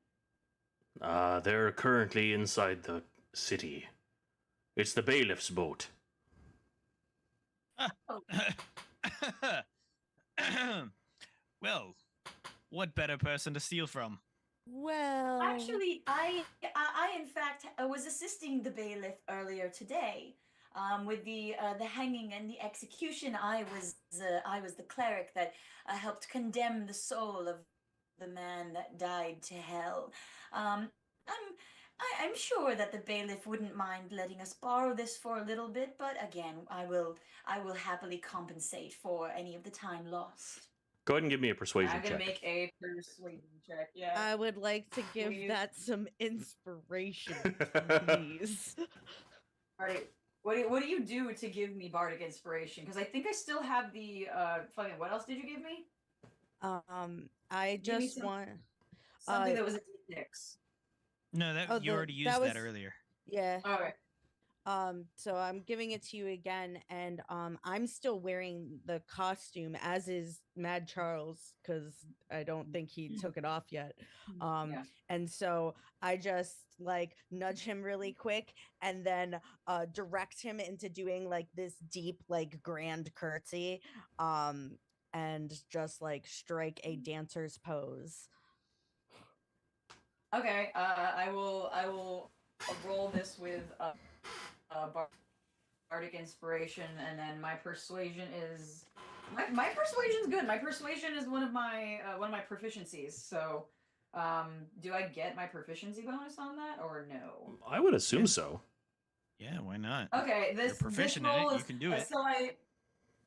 They're currently inside the city. It's the bailiff's boat. Well, what better person to steal from? Well, Actually, I in fact was assisting the bailiff earlier today, with the hanging and the execution. I was the cleric that helped condemn the soul of the man that died to hell. I'm sure that the bailiff wouldn't mind letting us borrow this for a little bit, but again, I will happily compensate for any of the time lost. Go ahead and give me a persuasion I'm gonna check. make a persuasion check. Yeah. I would like to give Please. that some inspiration, please. Alright. What do you do to give me bardic inspiration? Because I think I still have the fucking. What else did you give me? I Give me just some- want, Something Uh, that was a d6. No, that Oh, you already used that that was- earlier. yeah. Okay. So I'm giving it to you again, and I'm still wearing the costume, as is Mad Charles, because I don't think he took it off yet. Yeah. And so I just like nudge him really quick, and then direct him into doing like this deep, like grand curtsy, and just like strike a dancer's pose. Okay. I will roll this with bardic inspiration, and then my persuasion is my persuasion's good. My persuasion is one of my proficiencies. So, do I get my proficiency bonus on that or no? I would assume Yeah. so. Yeah, why not? Okay, You're proficient in roll it. is, You can do it. So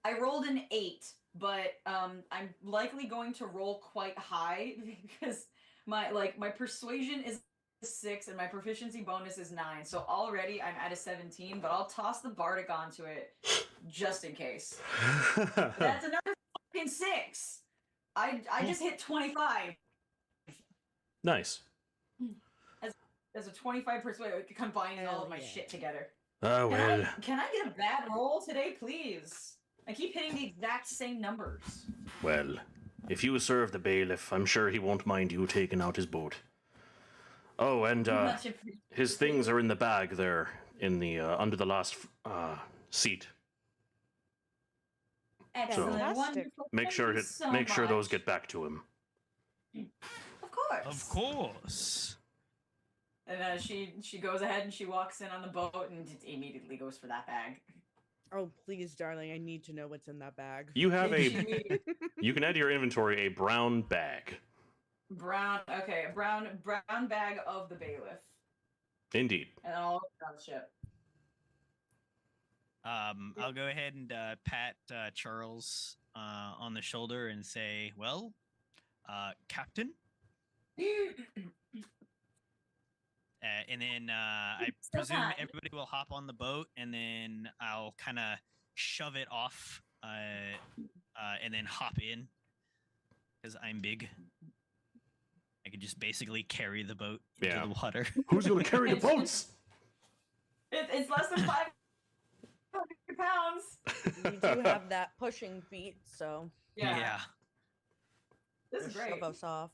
I rolled an 8, but I'm likely going to roll quite high because my persuasion is 6 and my proficiency bonus is 9. So already I'm at a 17, but I'll toss the bardic onto it just in case. That's another fucking 6. I just hit 25. Nice. As a 25 persuasion, combining all Hell of my yeah. shit together. Oh, well. Can I get a bad roll today, please? I keep hitting the exact same numbers. Well, if you serve the bailiff, I'm sure he won't mind you taking out his boat. Oh, and Much appreciated. his things are in the bag there, in the under the last seat. Excellent, Fantastic. wonderful. Make sure Thank you so make sure those much. get back to him. Of course. Of course. And she goes ahead and she walks in on the boat and immediately goes for that bag. Oh, please, darling, I need to know what's in that bag. You have She a. immediately- You can add to your inventory a brown bag. brown bag of the bailiff, Indeed. and all on the ship. I'll go ahead and pat Charles on the shoulder and say, "Well, Captain." And then I So presume fun. everybody will hop on the boat, and then I'll kind of shove it off, and then hop in because I'm big. I could just basically carry the boat into Yeah. the water. Who's going to carry the boats? It's less than 500 pounds. We do have that pushing feat, so Yeah, this is just great. shove us off.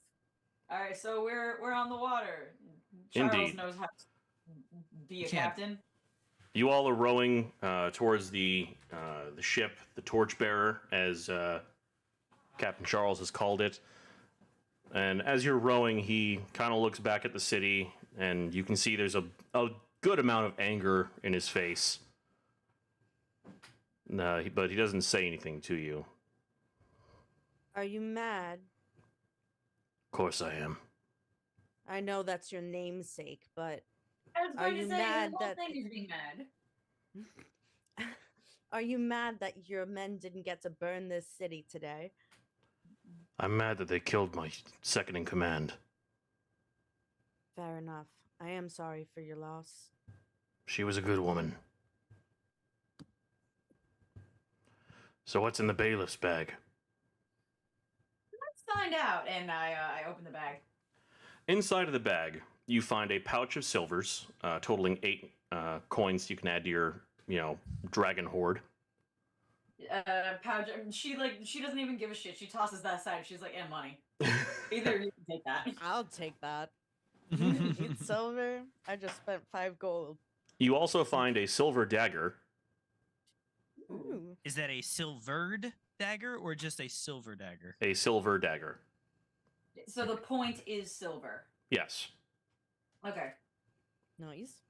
All right, so we're on the water. Charles Indeed. knows how to be a Yeah. captain. You all are rowing towards the ship, the Torchbearer, as Captain Charles has called it. And as you're rowing, he kind of looks back at the city, and you can see there's a good amount of anger in his face. But he doesn't say anything to you. Are you mad? Of course I am. I know that's your namesake, but I was Are going to you say mad the whole that- thing is being mad. are you mad that your men didn't get to burn this city today? I'm mad that they killed my second in command. Fair enough. I am sorry for your loss. She was a good woman. So what's in the bailiff's bag? Let's find out. And I open the bag. Inside of the bag, you find a pouch of silvers, totaling 8 coins you can add to your, dragon hoard. Pouch. She doesn't even give a shit. She tosses that aside. She's like, "And money. Either you can take that." I'll take that. Need silver? I just spent 5 gold. You also find a silver dagger. Ooh. Is that a silvered dagger or just a silver dagger? A silver dagger. So the point is silver. Yes. Okay. Nice.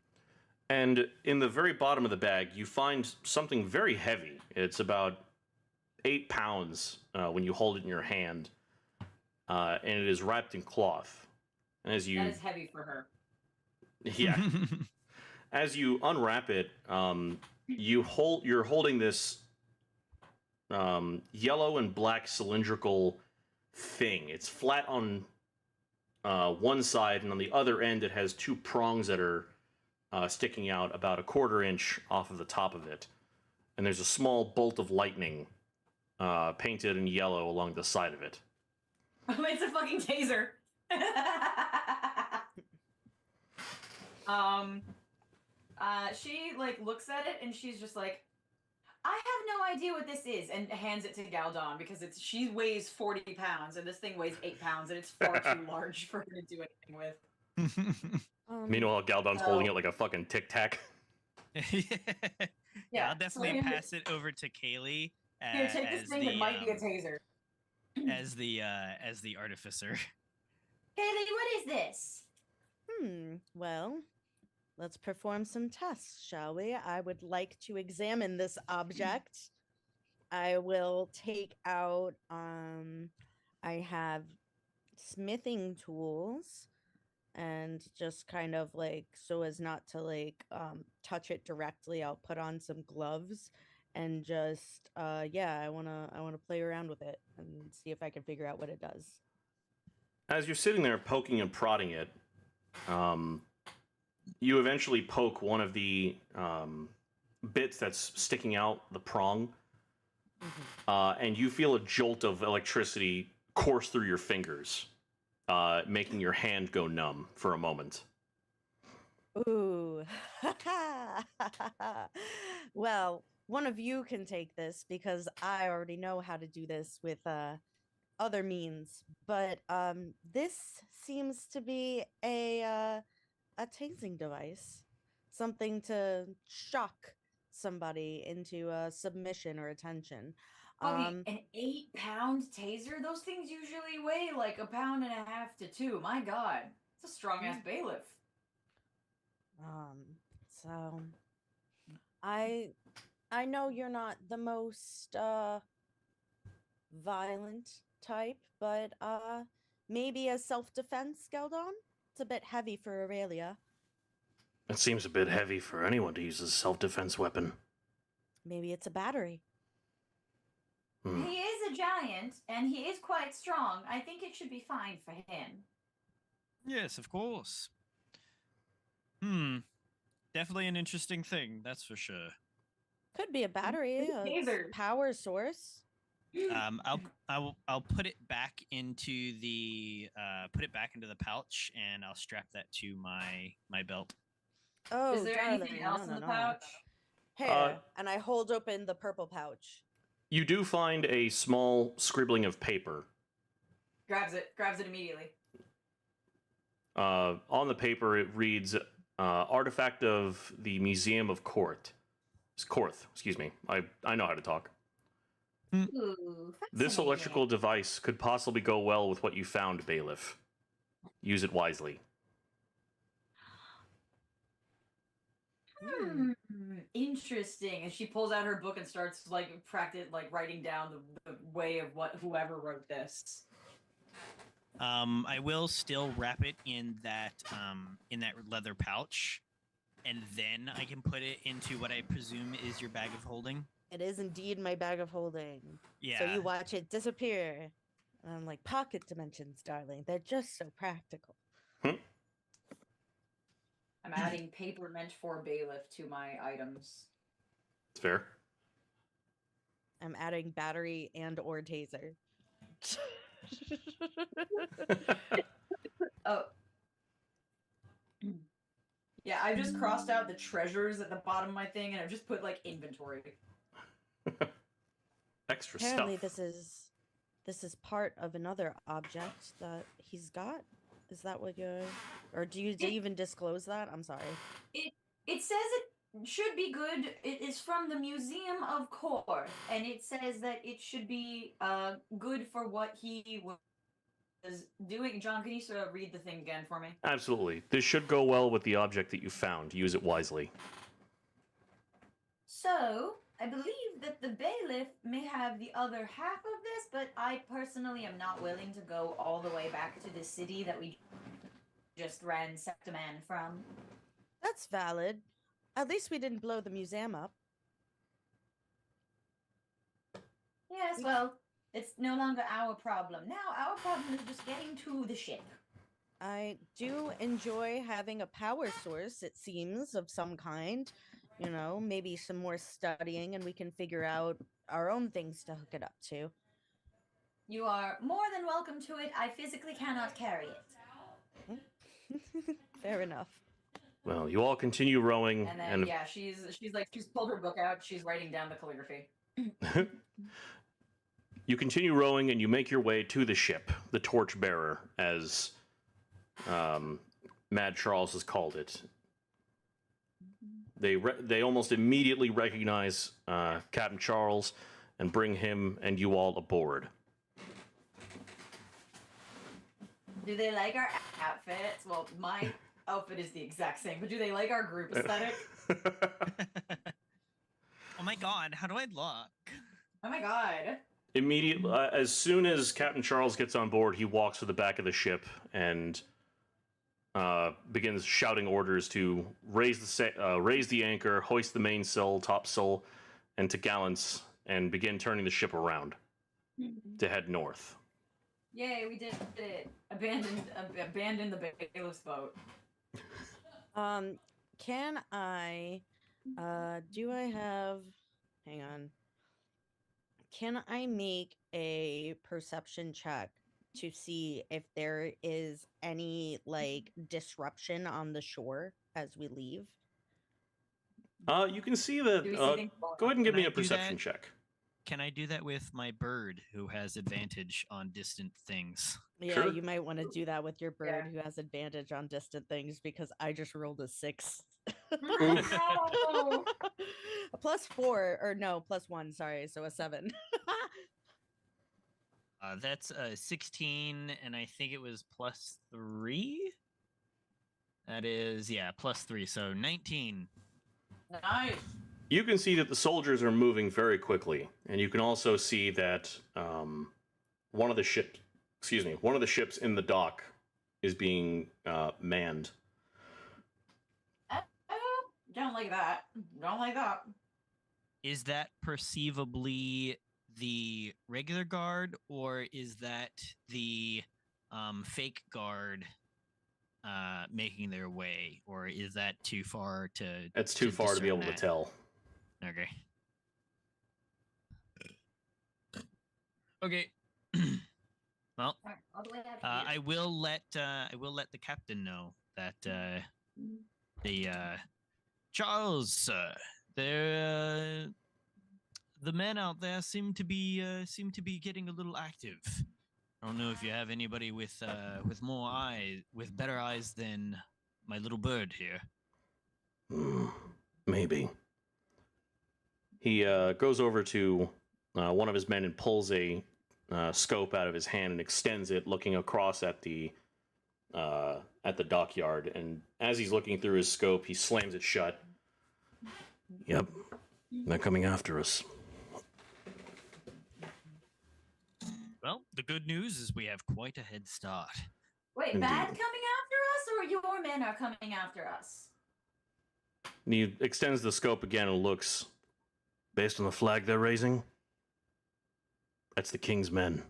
And in the very bottom of the bag, you find something very heavy. It's about 8 pounds when you hold it in your hand, and it is wrapped in cloth. And as you, That is heavy for her. yeah, as you unwrap it, you're holding this yellow and black cylindrical thing. It's flat on one side, and on the other end, it has 2 prongs that are sticking out about a 1/4 inch off of the top of it. And there's a small bolt of lightning painted in yellow along the side of it. It's a fucking taser. She like looks at it and she's just like, I have no idea what this is, and hands it to Galdon because she weighs 40 pounds and this thing weighs 8 pounds and it's far too large for her to do anything with. Meanwhile, Galdon's holding it like a fucking tic tac. Yeah, I'll definitely so pass it over to Kaylee here, take this as thing that might be a taser. as the artificer. Kaylee, what is this? Well, let's perform some tests, shall we? I would like to examine this object. I will take out I have smithing tools and just kind of like so as not to like touch it directly, I'll put on some gloves and just yeah, I want to play around with it and see if I can figure out what it does. As you're sitting there poking and prodding it, you eventually poke one of the bits that's sticking out, the prong, and you feel a jolt of electricity course through your fingers, making your hand go numb for a moment. Ooh. Well, one of you can take this because I already know how to do this with other means, but this seems to be a tasing device, something to shock somebody into submission or attention. An 8-pound taser? Those things usually weigh like 1.5 pounds to 2. My God, it's a strong ass bailiff. So I know you're not the most violent type, but maybe a self-defense, Geldon? It's a bit heavy for Aurelia. It seems a bit heavy for anyone to use as a self-defense weapon. Maybe it's a battery. He is a giant, and he is quite strong. I think it should be fine for him. Yes, of course. Definitely an interesting thing, that's for sure. Could be a battery, a Taser. power source. I'll put it back into the pouch, and I'll strap that to my belt. Oh, Is there anything darling, else no, in no, the no. pouch? Here, and I hold open the purple pouch. You do find a small scribbling of paper. Grabs it immediately. On the paper, it reads, artifact of the Museum of Korth. Korth, excuse me. I know how to talk. Ooh, This fascinating. electrical device could possibly go well with what you found, Bailiff. Use it wisely. Interesting. And she pulls out her book and starts writing down the way of what whoever wrote this. I will still wrap it in that leather pouch, and then I can put it into what I presume is your bag of holding. It is indeed my bag of holding. Yeah. So you watch it disappear. And I'm like, pocket dimensions, darling. They're just so practical. I'm adding paper meant for bailiff to my items. It's fair. I'm adding battery and or taser. Oh. Yeah, I just crossed out the treasures at the bottom of my thing and I've just put like inventory. Extra Apparently stuff. this is part of another object that he's got. Is that what you're or do you even disclose that? I'm sorry. It says it should be good. It is from the Museum of Korth, and it says that it should be good for what he was doing. John, can you sort of read the thing again for me? Absolutely. This should go well with the object that you found. Use it wisely. So, I believe that the bailiff may have the other half of this, but I personally am not willing to go all the way back to the city that we just ransacked a man from. That's valid. At least we didn't blow the museum up. Yes, well, it's no longer our problem. Now, our problem is just getting to the ship. I do enjoy having a power source, it seems, of some kind. You know, maybe some more studying and we can figure out our own things to hook it up to. You are more than welcome to it. I physically cannot carry it. Fair enough. Well, you all continue rowing, And then yeah, she's pulled her book out. She's writing down the calligraphy. you continue rowing, and you make your way to the ship, the Torchbearer, as Mad Charles has called it. They almost immediately recognize Captain Charles and bring him and you all aboard. Do they like our outfits? Well, my outfit is the exact same, but do they like our group aesthetic? Oh my god, how do I look? Oh my god. Immediately, as soon as Captain Charles gets on board, he walks to the back of the ship and begins shouting orders to raise the anchor, hoist the mainsail, topsail, and to gallants, and begin turning the ship around to head north. Yay, we did it. Abandon the bailiff's boat. Can I do I have hang on. Can I make a perception check to see if there is any like disruption on the shore as we leave? You can see that. Do we see things Go ahead and give Can me I a do perception that? check. Can I do that with my bird, who has advantage on distant things? Yeah, Sure. you might want to do that with your bird Yeah. who has advantage on distant things because I just rolled a 6. No! A +4 or no, +1, sorry, so a 7. That's 16, and I think it was +3. That is, yeah, +3, so 19. Nice. You can see that the soldiers are moving very quickly, and you can also see that one of the ships in the dock is being manned. Don't like that. Don't like that. Is that perceivably the regular guard, or is that the fake guard making their way, or is that too far to? It's too far to be discern able to that? tell. Okay. Okay. Well, Alright, all the way out I here. will let the captain know that the Charles, sir, the men out there seem to be getting a little active. I don't know if you have anybody with more eyes, with better eyes than my little bird here. Maybe. He goes over to one of his men and pulls a scope out of his hand and extends it, looking across at the dockyard. And as he's looking through his scope, he slams it shut. Yep, they're coming after us. Well, the good news is we have quite a head start. Wait, bad Indeed. coming after us, or your men are coming after us? And he extends the scope again and looks. Based on the flag they're raising, that's the king's men.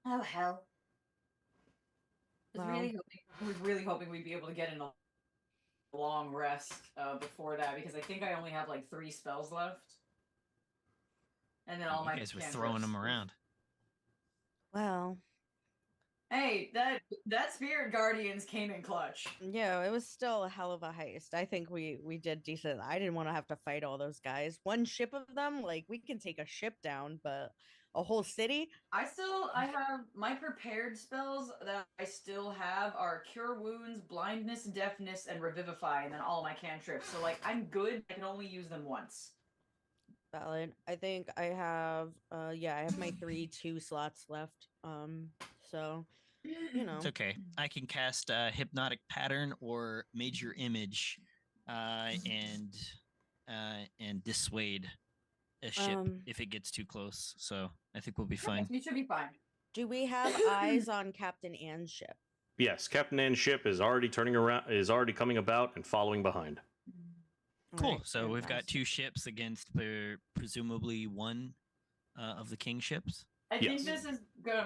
Oh hell! Wow. I was really hoping we'd be able to get in a long rest before that, because I think I only have like 3 spells left, and then all You my guys were cantrips. throwing them around. Well, Hey, that Spirit Guardians came in clutch. yeah, it was still a hell of a heist. I think we did decent. I didn't want to have to fight all those guys. One ship of them, like we can take a ship down, but a whole city? I have my prepared spells that I still have are Cure Wounds, Blindness, Deafness, and Revivify, and then all my cantrips. So like I'm good. I can only use them once. Valid. I think I have I have my 2 slots left. So you know. It's okay. I can cast Hypnotic Pattern or Major Image, and dissuade a ship if it gets too close. So I think we'll be fine. You should be fine. Do we have eyes on Captain Anne's ship? Yes, Captain Anne's ship is already coming about and following behind. Cool. Alright, So we've got fantastic. 2 ships against presumably one of the king ships. I Yes. think this is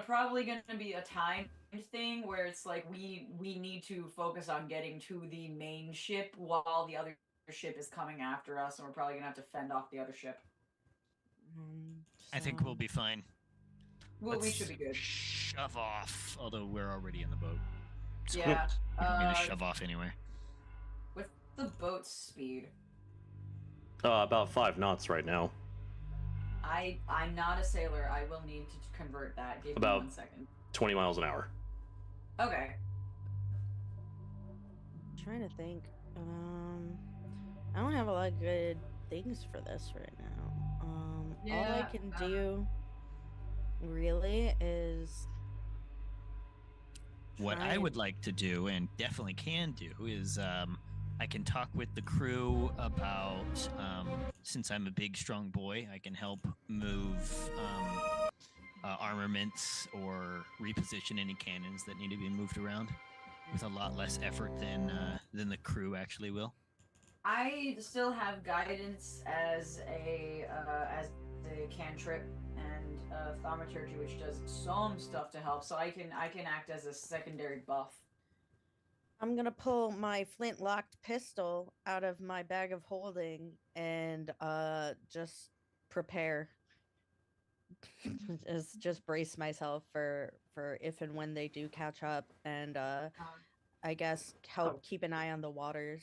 probably gonna be a time thing where it's like we need to focus on getting to the main ship while the other ship is coming after us, and we're probably gonna have to fend off the other ship. I think So- we'll be fine. Well, we Let's should be good. Shove off. Although we're already in the boat. So Yeah. we can really shove off anyway. the boat's speed? About 5 knots right now. I'm not a sailor. I will need to convert that. Give About- me 1 second. 20 miles an hour. Okay. Trying to think. I don't have a lot of good things for this right now. All I Yeah, can do really is What try I would and- like to do, and definitely can do, is I can talk with the crew about, since I'm a big, strong boy, I can help move armaments or reposition any cannons that need to be moved around with a lot less effort than the crew actually will. I still have guidance as a cantrip and thaumaturgy, which does some stuff to help. So I can act as a secondary buff. I'm gonna pull my flint-locked pistol out of my bag of holding and just prepare. just brace myself for if and when they do catch up, and I guess help keep an eye on the waters.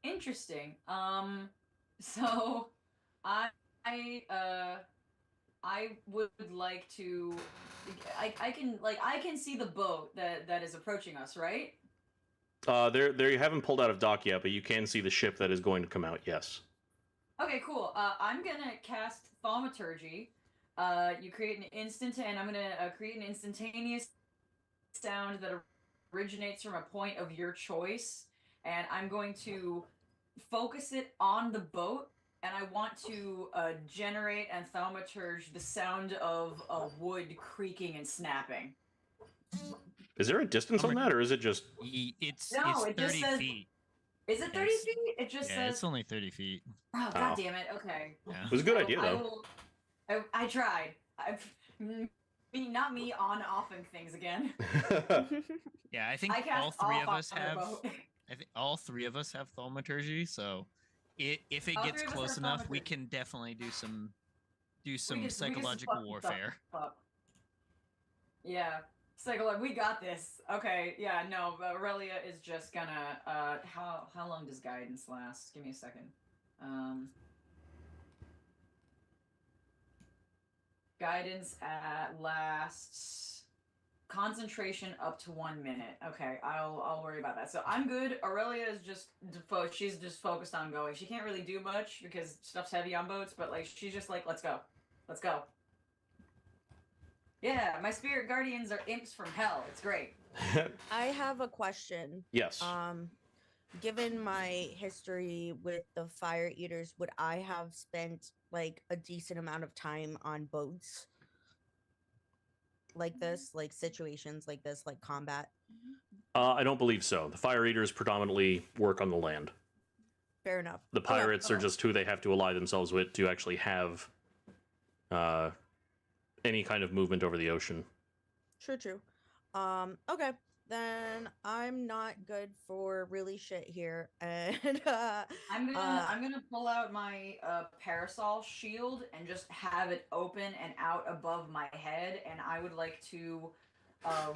Interesting. So I would like to. I can see the boat that is approaching us, right? There you haven't pulled out of dock yet, but you can see the ship that is going to come out. Yes. Okay, cool. I'm gonna cast thaumaturgy. You create an and I'm gonna create an instantaneous sound that originates from a point of your choice, and I'm going to focus it on the boat, and I want to generate and thaumaturge the sound of wood creaking and snapping. Is there a distance on that, or is it just? It's No, it just 30 says- feet. Is it 30 Yes. feet? It just Yeah, says. it's only 30 feet. Oh, god damn it. Okay. Yeah. It was a good idea I though. will- I tried. Not me on-offing things again. Yeah, I think I cast all three of off us on the have. boat. I think all three of us have thaumaturgy, so if it All gets three of us close have enough, we thaumaturgy. can definitely do some We can psychological fuck warfare. up. Yeah. We got this. Okay, yeah, no, but Aurelia is just gonna how long does guidance last? Give me a second. Guidance lasts concentration up to 1 minute. Okay, I'll worry about that. So I'm good. Aurelia is just she's just focused on going. She can't really do much because stuff's heavy on boats, but like she's just like, let's go. Let's go. Yeah, my spirit guardians are imps from hell. It's great. I have a question. Yes. Given my history with the fire eaters, would I have spent like a decent amount of time on boats like this, like situations like this, like combat? I don't believe so. The fire eaters predominantly work on the land. Fair enough. The Okay. pirates are just who they have to ally themselves with to actually have any kind of movement over the ocean. True. Okay. Then I'm not good for really shit here, and I'm gonna pull out my parasol shield and just have it open and out above my head, and I would like to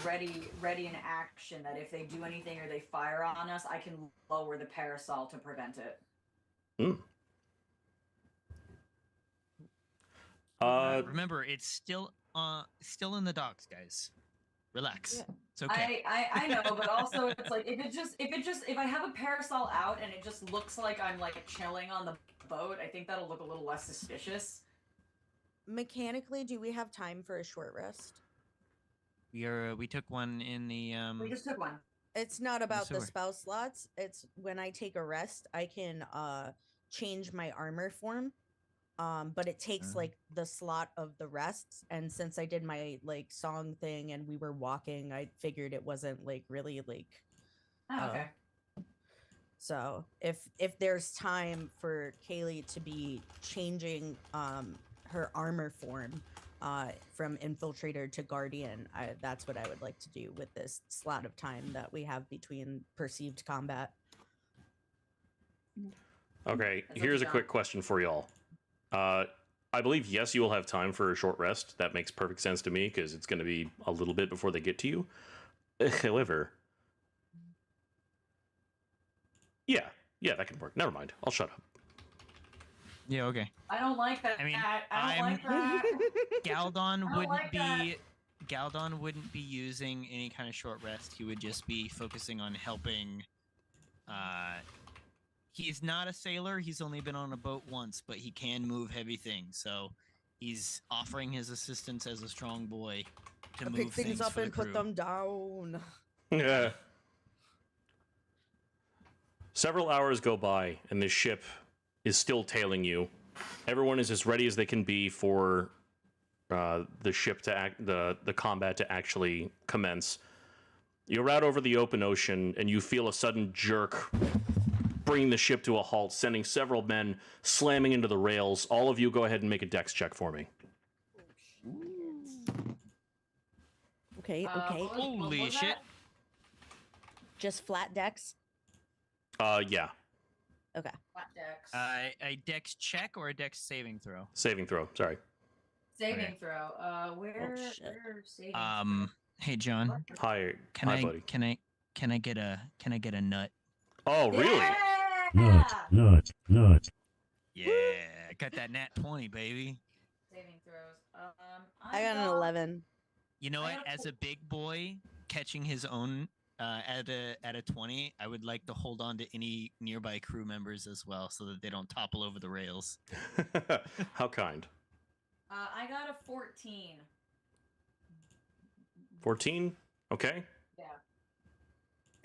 ready an action that if they do anything or they fire on us, I can lower the parasol to prevent it. Remember, it's still in the docks, guys. Relax. Yeah. It's okay. I know, but also it's like if I have a parasol out and it just looks like I'm like chilling on the boat, I think that'll look a little less suspicious. mechanically, do we have time for a short rest? We took one in the We just took one. It's not about the sewer. spell slots. It's when I take a rest, I can change my armor form. But it takes like the slot of the rests, and since I did my like song thing and we were walking, I figured it wasn't like really like Oh, okay. so if there's time for Kaylee to be changing her armor form from infiltrator to guardian, that's what I would like to do with this slot of time that we have between perceived combat. Okay, That's up here's to a quick question for y'all. I believe, yes, you will have time for a short rest. That makes perfect sense to me because it's going to be a little bit before they get to you. However, yeah, Yeah, that can work. Never mind. I'll shut up. Yeah, okay. I don't like that. I mean, I don't like that. Galdon don't wouldn't like that. be Galdon wouldn't be using any kind of short rest. He would just be focusing on helping. He's not a sailor. He's only been on a boat once, but he can move heavy things. So he's offering his assistance as a strong boy to I move pick things up for the and put crew. them down. Yeah. Several hours go by, and this ship is still tailing you. Everyone is as ready as they can be for the ship to the combat to actually commence. You're out over the open ocean, and you feel a sudden jerk, bringing the ship to a halt, sending several men slamming into the rails. All of you, go ahead and make a dex check for me. Okay, What okay. was- what Holy was shit. that? Just flat decks. Yeah, Okay. Flat decks. A dex check or a dex saving throw? saving throw. Sorry. Saving okay. throw. Where? shit. Where saving? Hey John, Hi, can hi, I buddy. can I get a nut? Oh, really? Yeah! Nut. Yeah, got that nat 20, baby. Saving throws. I got an 11. You know I what? got As a big boy catching his own at a 20, I would like to hold on to any nearby crew members as well, so that they don't topple over the rails. How kind. I got a 14. 14? Okay. Yeah.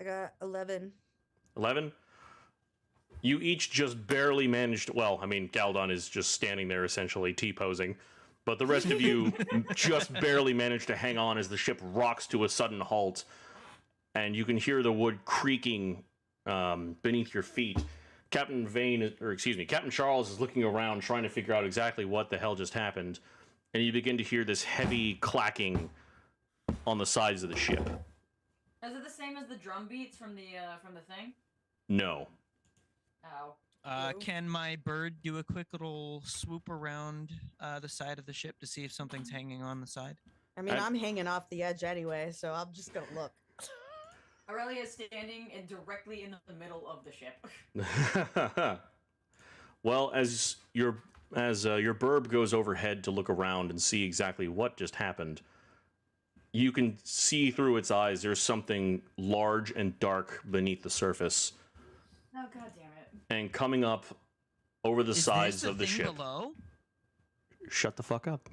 I got 11. 11? You each just barely managed. Well, I mean, Galdon is just standing there essentially T-posing. But the rest of you just barely managed to hang on as the ship rocks to a sudden halt. And you can hear the wood creaking beneath your feet. Captain Charles is looking around trying to figure out exactly what the hell just happened. And you begin to hear this heavy clacking on the sides of the ship. Is it the same as the drum beats from the thing? No. Oh. Hello? Can my bird do a quick little swoop around the side of the ship to see if something's hanging on the side? I mean, I- I'm hanging off the edge anyway, so I'm just gonna look. Aurelia is standing directly in the middle of the ship. Well, as your burb goes overhead to look around and see exactly what just happened, you can see through its eyes there's something large and dark beneath the surface. Oh, god damn it. And coming up over the Is sides this of the thing ship. below? Shut the fuck up.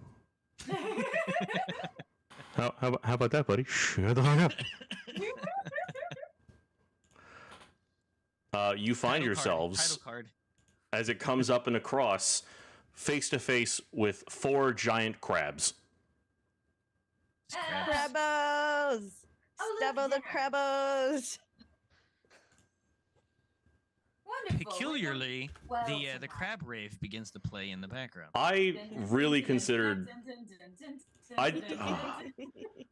How about that, buddy? Shut the fuck up. You find Title yourselves, Title card. as it comes up and across, face to face with 4 giant crabs. It's crabs. Crabos! Oh, Stabbo look the there. crabos! Wonderful. Peculiarly, Well, the somehow. crab rave begins to play in the background. I really considered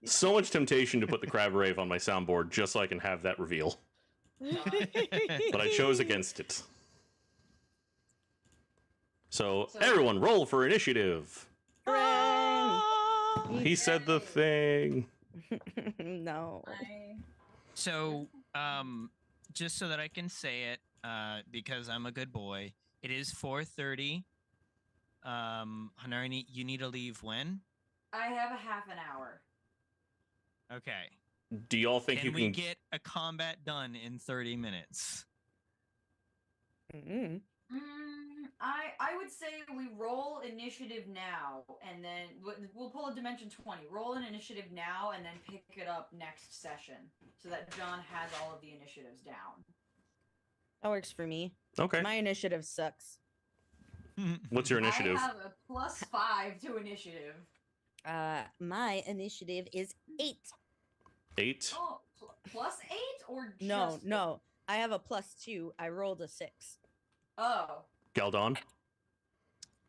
so much temptation to put the crab rave on my soundboard just so I can have that reveal, but I chose against it. So everyone, roll for initiative. He said the thing. No. So, just so that I can say it, because I'm a good boy, it is 4:30. Hanari, you need to leave when? I have a half an hour. Okay. Do y'all think Can you we can? get a combat done in 30 minutes? Mm-mm. I would say we roll initiative now, and then we'll pull a dimension 20. Roll an initiative now, and then pick it up next session, so that John has all of the initiatives down. That works for me. Okay. My initiative sucks. What's your initiative? I have a +5 to initiative. My initiative is 8. 8. Oh, +8 or just No, no. I have a +2. I rolled a 6. Oh, Galdon.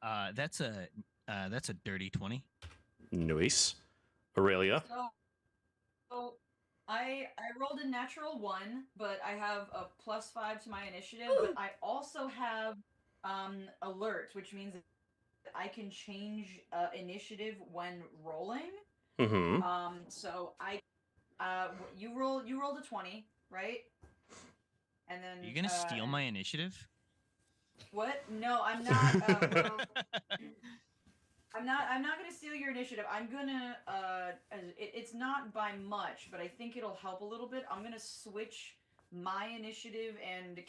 That's a dirty 20. Nice. Aurelia. so I rolled a natural 1, but I have a +5 to my initiative. But I also have alert, which means that I can change initiative when rolling. Mm-hmm. So you rolled a 20, right? and then Are you gonna steal my initiative? What? No, I'm not. Well, I'm not gonna steal your initiative. I'm gonna. It's not by much, but I think it'll help a little bit. I'm gonna switch my initiative and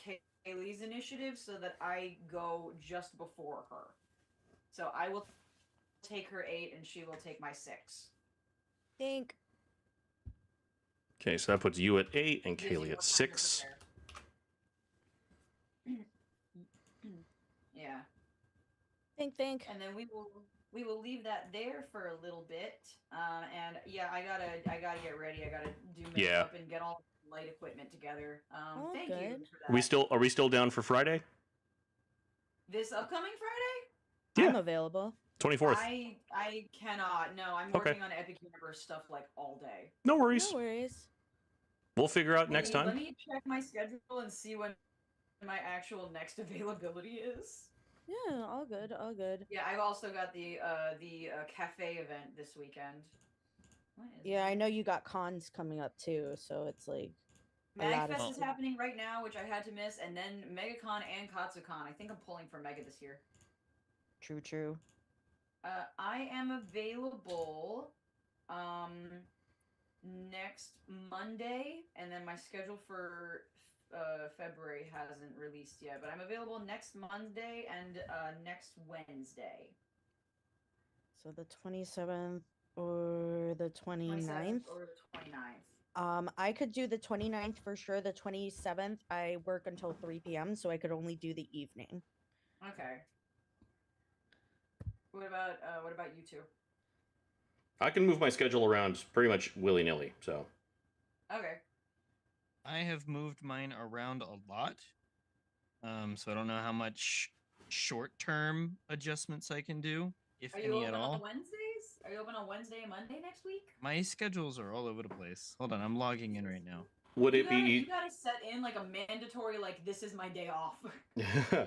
Kaylee's initiative so that I go just before her. So I will take her 8, and she will take my 6. Think. Okay, so that puts you at 8 and Gives you Kaylee more at time to 6. prepare. Yeah. Think. And then we will leave that there for a little bit. And yeah, I gotta get ready. I gotta do makeup and get all the light equipment together. Thank you good. for that. Are we still down for Friday? This upcoming Friday? I'm available. 24th. I cannot. No, I'm Okay. working on Epic Universe stuff like all day. No worries. No worries. We'll figure out next Let time. me check my schedule and see when my actual next availability is. Yeah, all good, all good. Yeah, I've also got the cafe event this weekend. What is Yeah, that? I know you got cons coming up too, so it's like a lot of MagFest is stuff. happening right now, which I had to miss, and then MegaCon and KatsuCon. I think I'm pulling for Mega this year. True. I am available next Monday, and then my schedule for February hasn't released yet, but I'm available next Monday and next Wednesday. So the 27th or the 29th? 27th or the 29th. I could do the 29th for sure. The 27th, I work until 3 p.m., so I could only do the evening. Okay. What about you two? I can move my schedule around pretty much willy-nilly, so. Okay. I have moved mine around a lot. So I don't know how much short-term adjustments I can do, if Are you any at open on all. Wednesdays? Are you open on Wednesday and Monday next week? My schedules are all over the place. Hold on, I'm logging in right now. Would You it gotta, be you gotta set in like a mandatory, like, this is my day off. Yeah,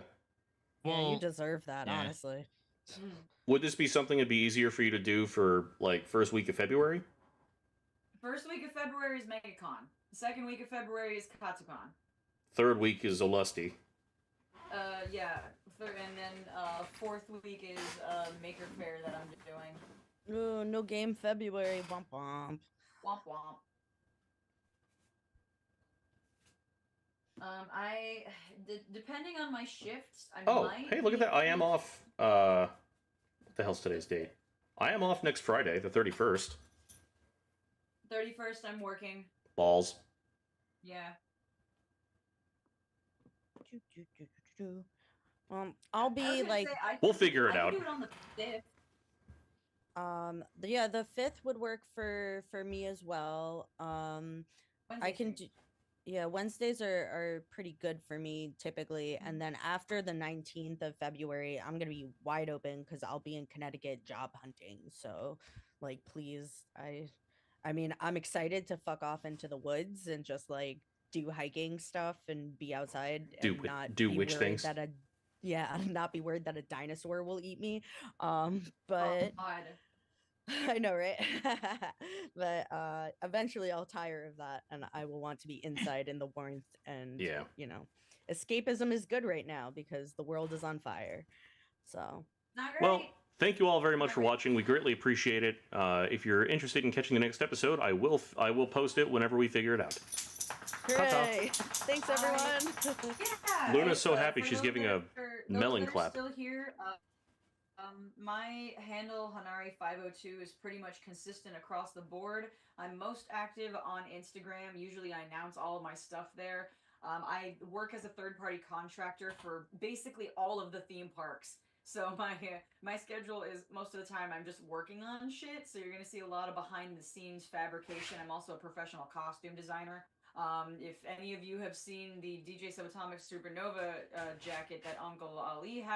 Well, you deserve that, yeah. honestly. Would this be something that'd be easier for you to do for like first week of February? First week of February is MegaCon. The second week of February is KatsuCon. Third week is a lusty. Yeah. And then fourth week is Maker Faire that I'm doing. Oh, no game February. Womp womp. Womp womp. Depending on my shifts, I Oh, might. hey, look at that. I am off. What the hell's today's date? I am off next Friday, the 31st. 31st, I'm working. Balls. Yeah. I'll I was be gonna like, say, We'll figure it I out. can do it on the 5th. yeah, the 5th would work for me as well. I Wednesday's can great. do, yeah, Wednesdays are pretty good for me typically, and then after the 19th of February, I'm gonna be wide open because I'll be in Connecticut job hunting. So, like, please, I mean, I'm excited to fuck off into the woods and just like do hiking stuff and be outside and not do be witch worried things. that not be worried that a dinosaur will eat me. Oh, But God. I know, right? But eventually I'll tire of that and I will want to be inside in the warmth and Yeah. you know, escapism is good right now because the world is on fire. So, Not great. Well, thank you all very much for watching. We greatly appreciate it. If you're interested in catching the next episode, I will post it whenever we figure it out. hooray! Thanks everyone. Yeah. Luna's so happy for she's those giving that a are- melon those that are clap. Still here. My handle Hanari502 is pretty much consistent across the board. I'm most active on Instagram. Usually, I announce all of my stuff there. I work as a third-party contractor for basically all of the theme parks. So my schedule is most of the time I'm just working on shit. So you're gonna see a lot of behind-the-scenes fabrication. I'm also a professional costume designer. If any of you have seen the DJ Subatomic Supernova jacket that Uncle Ali had.